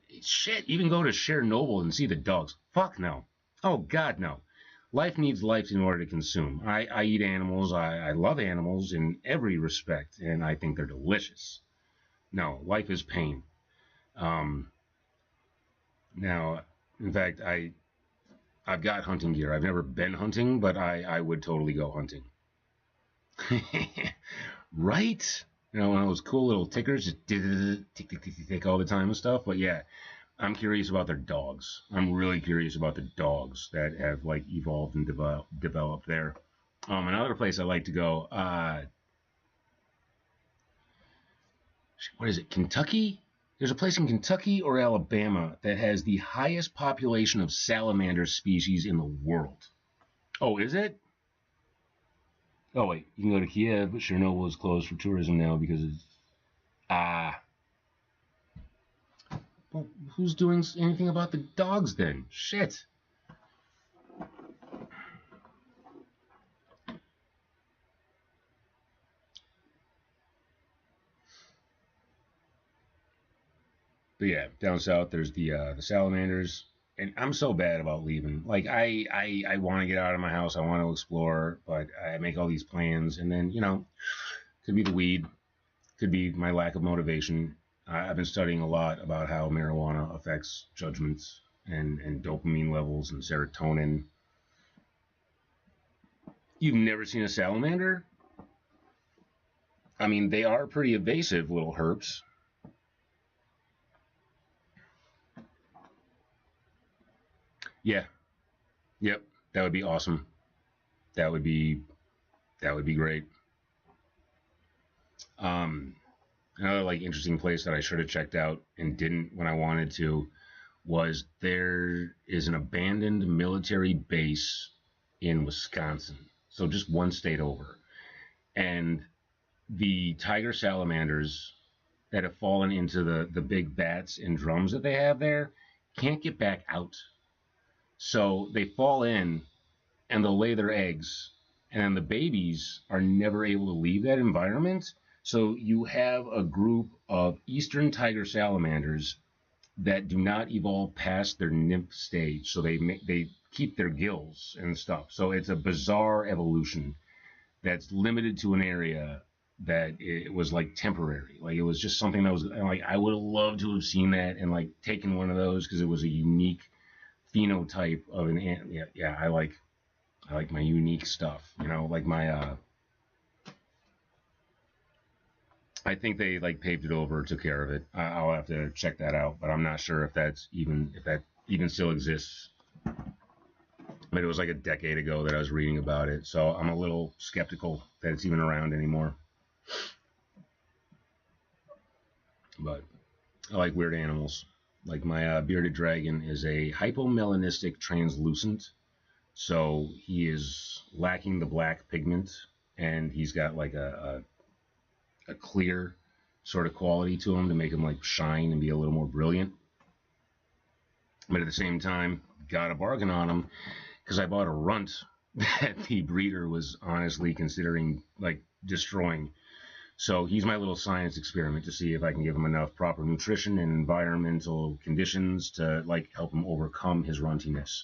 Chernobyl and see the dogs. Fuck no. Oh, God, no. Life needs life in order to consume. I eat animals. I love animals in every respect, and I think they're delicious. No, life is pain. Now, in fact, I've got hunting gear. I've never been hunting, but I would totally go hunting. Right? You know, one of those cool little tickers, just tick, tick, tick, tick all the time and stuff. But yeah, I'm curious about their dogs. I'm really curious about the dogs that have like evolved and developed there. Another place I like to go, what is it, Kentucky? There's a place in Kentucky or Alabama that has the highest population of salamander species in the world. Oh, is it? Oh, wait. You can go to Kiev, but Chernobyl is closed for tourism now because it's... Well, who's doing anything about the dogs then? Shit. But yeah, down south there's the salamanders, and I'm so bad about leaving. Like I want to get out of my house, I want to explore, but I make all these plans, and then, you know, could be the weed, could be my lack of motivation. I've been studying a lot about how marijuana affects judgments and dopamine levels and serotonin. You've never seen a salamander? I mean, they are pretty evasive little herps. Yeah. Yep. That would be awesome. That would be great. Another like interesting place that I should have checked out and didn't when I wanted to was there is an abandoned military base in Wisconsin. So just one state over. And the tiger salamanders that have fallen into the big vats and drums that they have there can't get back out. So they fall in and they'll lay their eggs, and then the babies are never able to leave that environment. So you have a group of eastern tiger salamanders that do not evolve past their nymph stage. So they keep their gills and stuff. So it's a bizarre evolution that's limited to an area that it was like temporary. Like it was just something that was like, I would have loved to have seen that and like taken one of those because it was a unique phenotype of an ant. Yeah, I like my unique stuff, you know, like my I think they like paved it over, took care of it. I'll have to check that out, but I'm not sure if that even still exists. But it was like a decade ago that I was reading about it, so I'm a little skeptical that it's even around anymore. But I like weird animals. Like my bearded dragon is a hypomelanistic translucent, so he is lacking the black pigment, and he's got like a clear sort of quality to him to make him like shine and be a little more brilliant. But at the same time, got a bargain on him because I bought a runt that the breeder was honestly considering like destroying. So he's my little science experiment to see if I can give him enough proper nutrition and environmental conditions to like help him overcome his runtiness.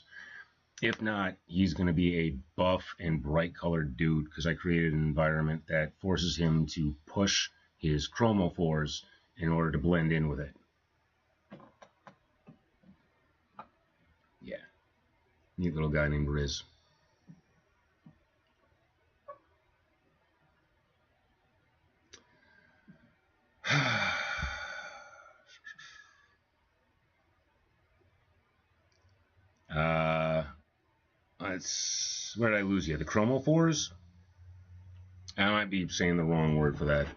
If not, he's going to be a buff and bright colored dude because I created an environment that forces him to push his chromophores in order to blend in with it. Yeah. Neat little guy named Riz. it's, where did I lose you? The chromophores? I might be saying the wrong word for that.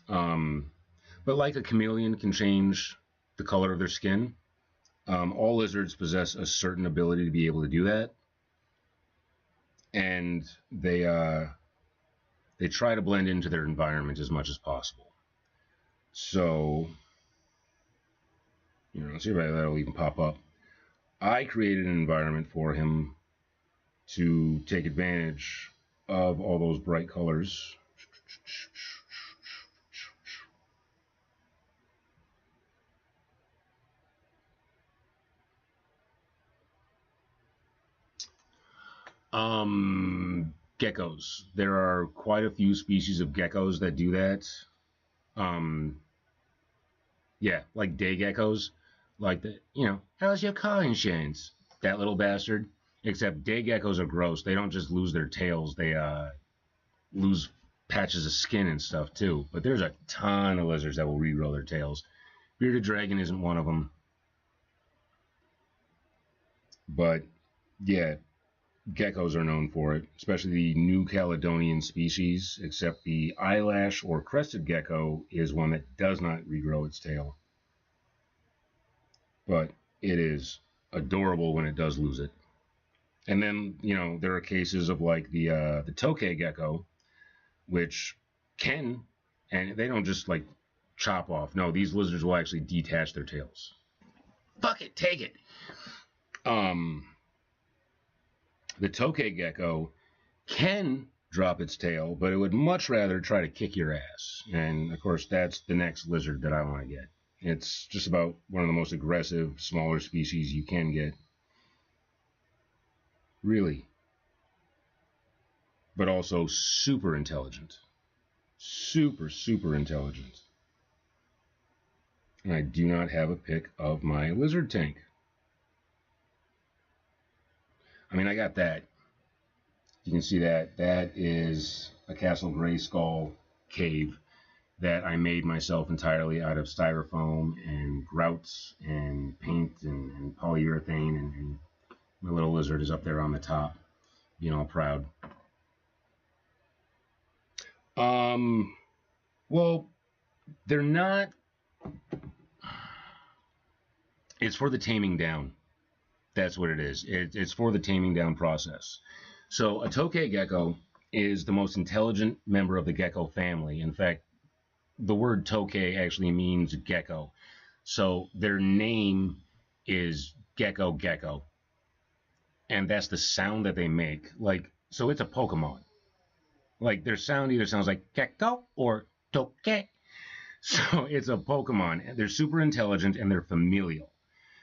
But like a chameleon can change the color of their skin, all lizards possess a certain ability to be able to do that. And they try to blend into their environment as much as possible. So, you know, see if that'll even pop up. I created an environment for him to take advantage of all those bright colors. Geckos. There are quite a few species of geckos that do that. Yeah, like day geckos. Like the, you know, how's your car insurance? That little bastard. Except day geckos are gross. They don't just lose their tails. They lose patches of skin and stuff too. But there's a ton of lizards that will regrow their tails. Bearded dragon isn't one of them. But yeah, geckos are known for it, especially the New Caledonian species, except the eyelash or crested gecko is one that does not regrow its tail. But it is adorable when it does lose it. And then, you know, there are cases of like the tokay gecko, which can, and they don't just like chop off. No, these lizards will actually detach their tails. Fuck it, take it. The tokay gecko can drop its tail, but it would much rather try to kick your ass. And of course, that's the next lizard that I want to get. It's just about one of the most aggressive, smaller species you can get. Really. But also super intelligent. Super, super intelligent. And I do not have a pic of my lizard tank. I mean, I got that. You can see that. That is a Castle Grayskull cave that I made myself entirely out of styrofoam and grouts and paint and polyurethane. And my little lizard is up there on the top, being all proud. Well, they're not. It's for the taming down. That's what it is. It's for the taming down process. So a tokay gecko is the most intelligent member of the gecko family. In fact, the word tokay actually means gecko. So their name is gecko gecko. And that's the sound that they make. Like, so it's a Pokemon. Like their sound either sounds like gecko or tokay. So it's a Pokemon. They're super intelligent and they're familial.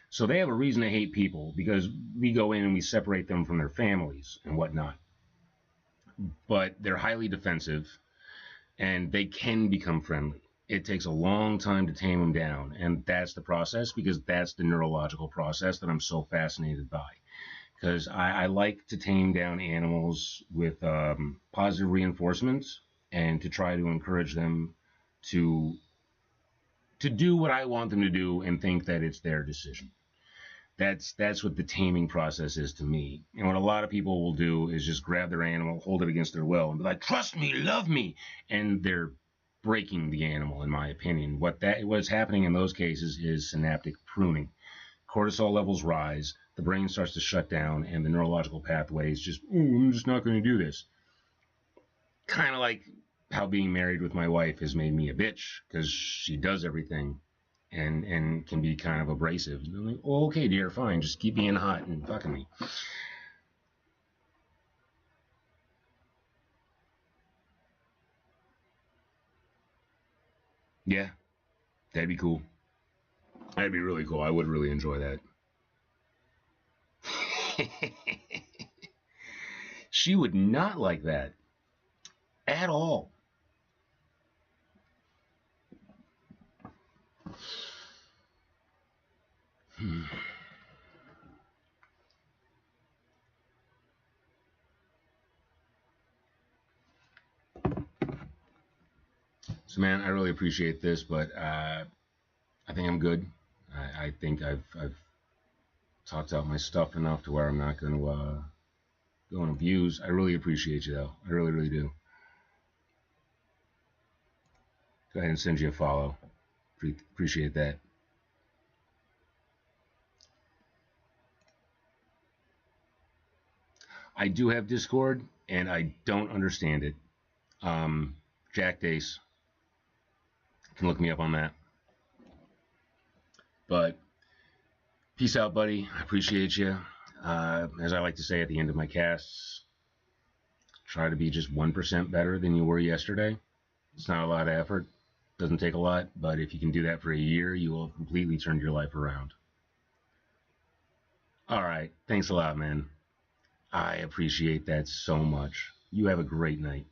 So they have a reason to hate people because we go in and we separate them from their families and whatnot. But they're highly defensive and they can become friendly. It takes a long time to tame them down. And that's the process because that's the neurological process that I'm so fascinated by. Because I like to tame down animals with positive reinforcements and to try to encourage them to do what I want them to do and think that it's their decision. That's what the taming process is to me. And what a lot of people will do is just grab their animal, hold it against their will, and be like, trust me, love me. And they're breaking the animal, in my opinion. What's happening in those cases is synaptic pruning. Cortisol levels rise, the brain starts to shut down, and the neurological pathways just, I'm just not going to do this. Kind of like how being married with my wife has made me a bitch, because she does everything. And can be kind of abrasive. And I'm like, oh, okay, dear, fine. Just keep being hot and fucking me. Yeah, that'd be cool. That'd be really cool. I would really enjoy that. She would not like that at all. So, man, I really appreciate this, but I think I'm good. I think I've talked out my stuff enough to where I'm not going to go and abuse. I really appreciate you, though. I really, really do. Go ahead and send you a follow. Appreciate that. I do have Discord, and I don't understand it. Jack Dace. You can look me up on that. But peace out, buddy. I appreciate you. As I like to say at the end of my casts, try to be just 1% better than you were yesterday. It's not a lot of effort. Doesn't take a lot, but if you can do that for a year, you will have completely turned your life around. All right. Thanks a lot, man. I appreciate that so much. You have a great night.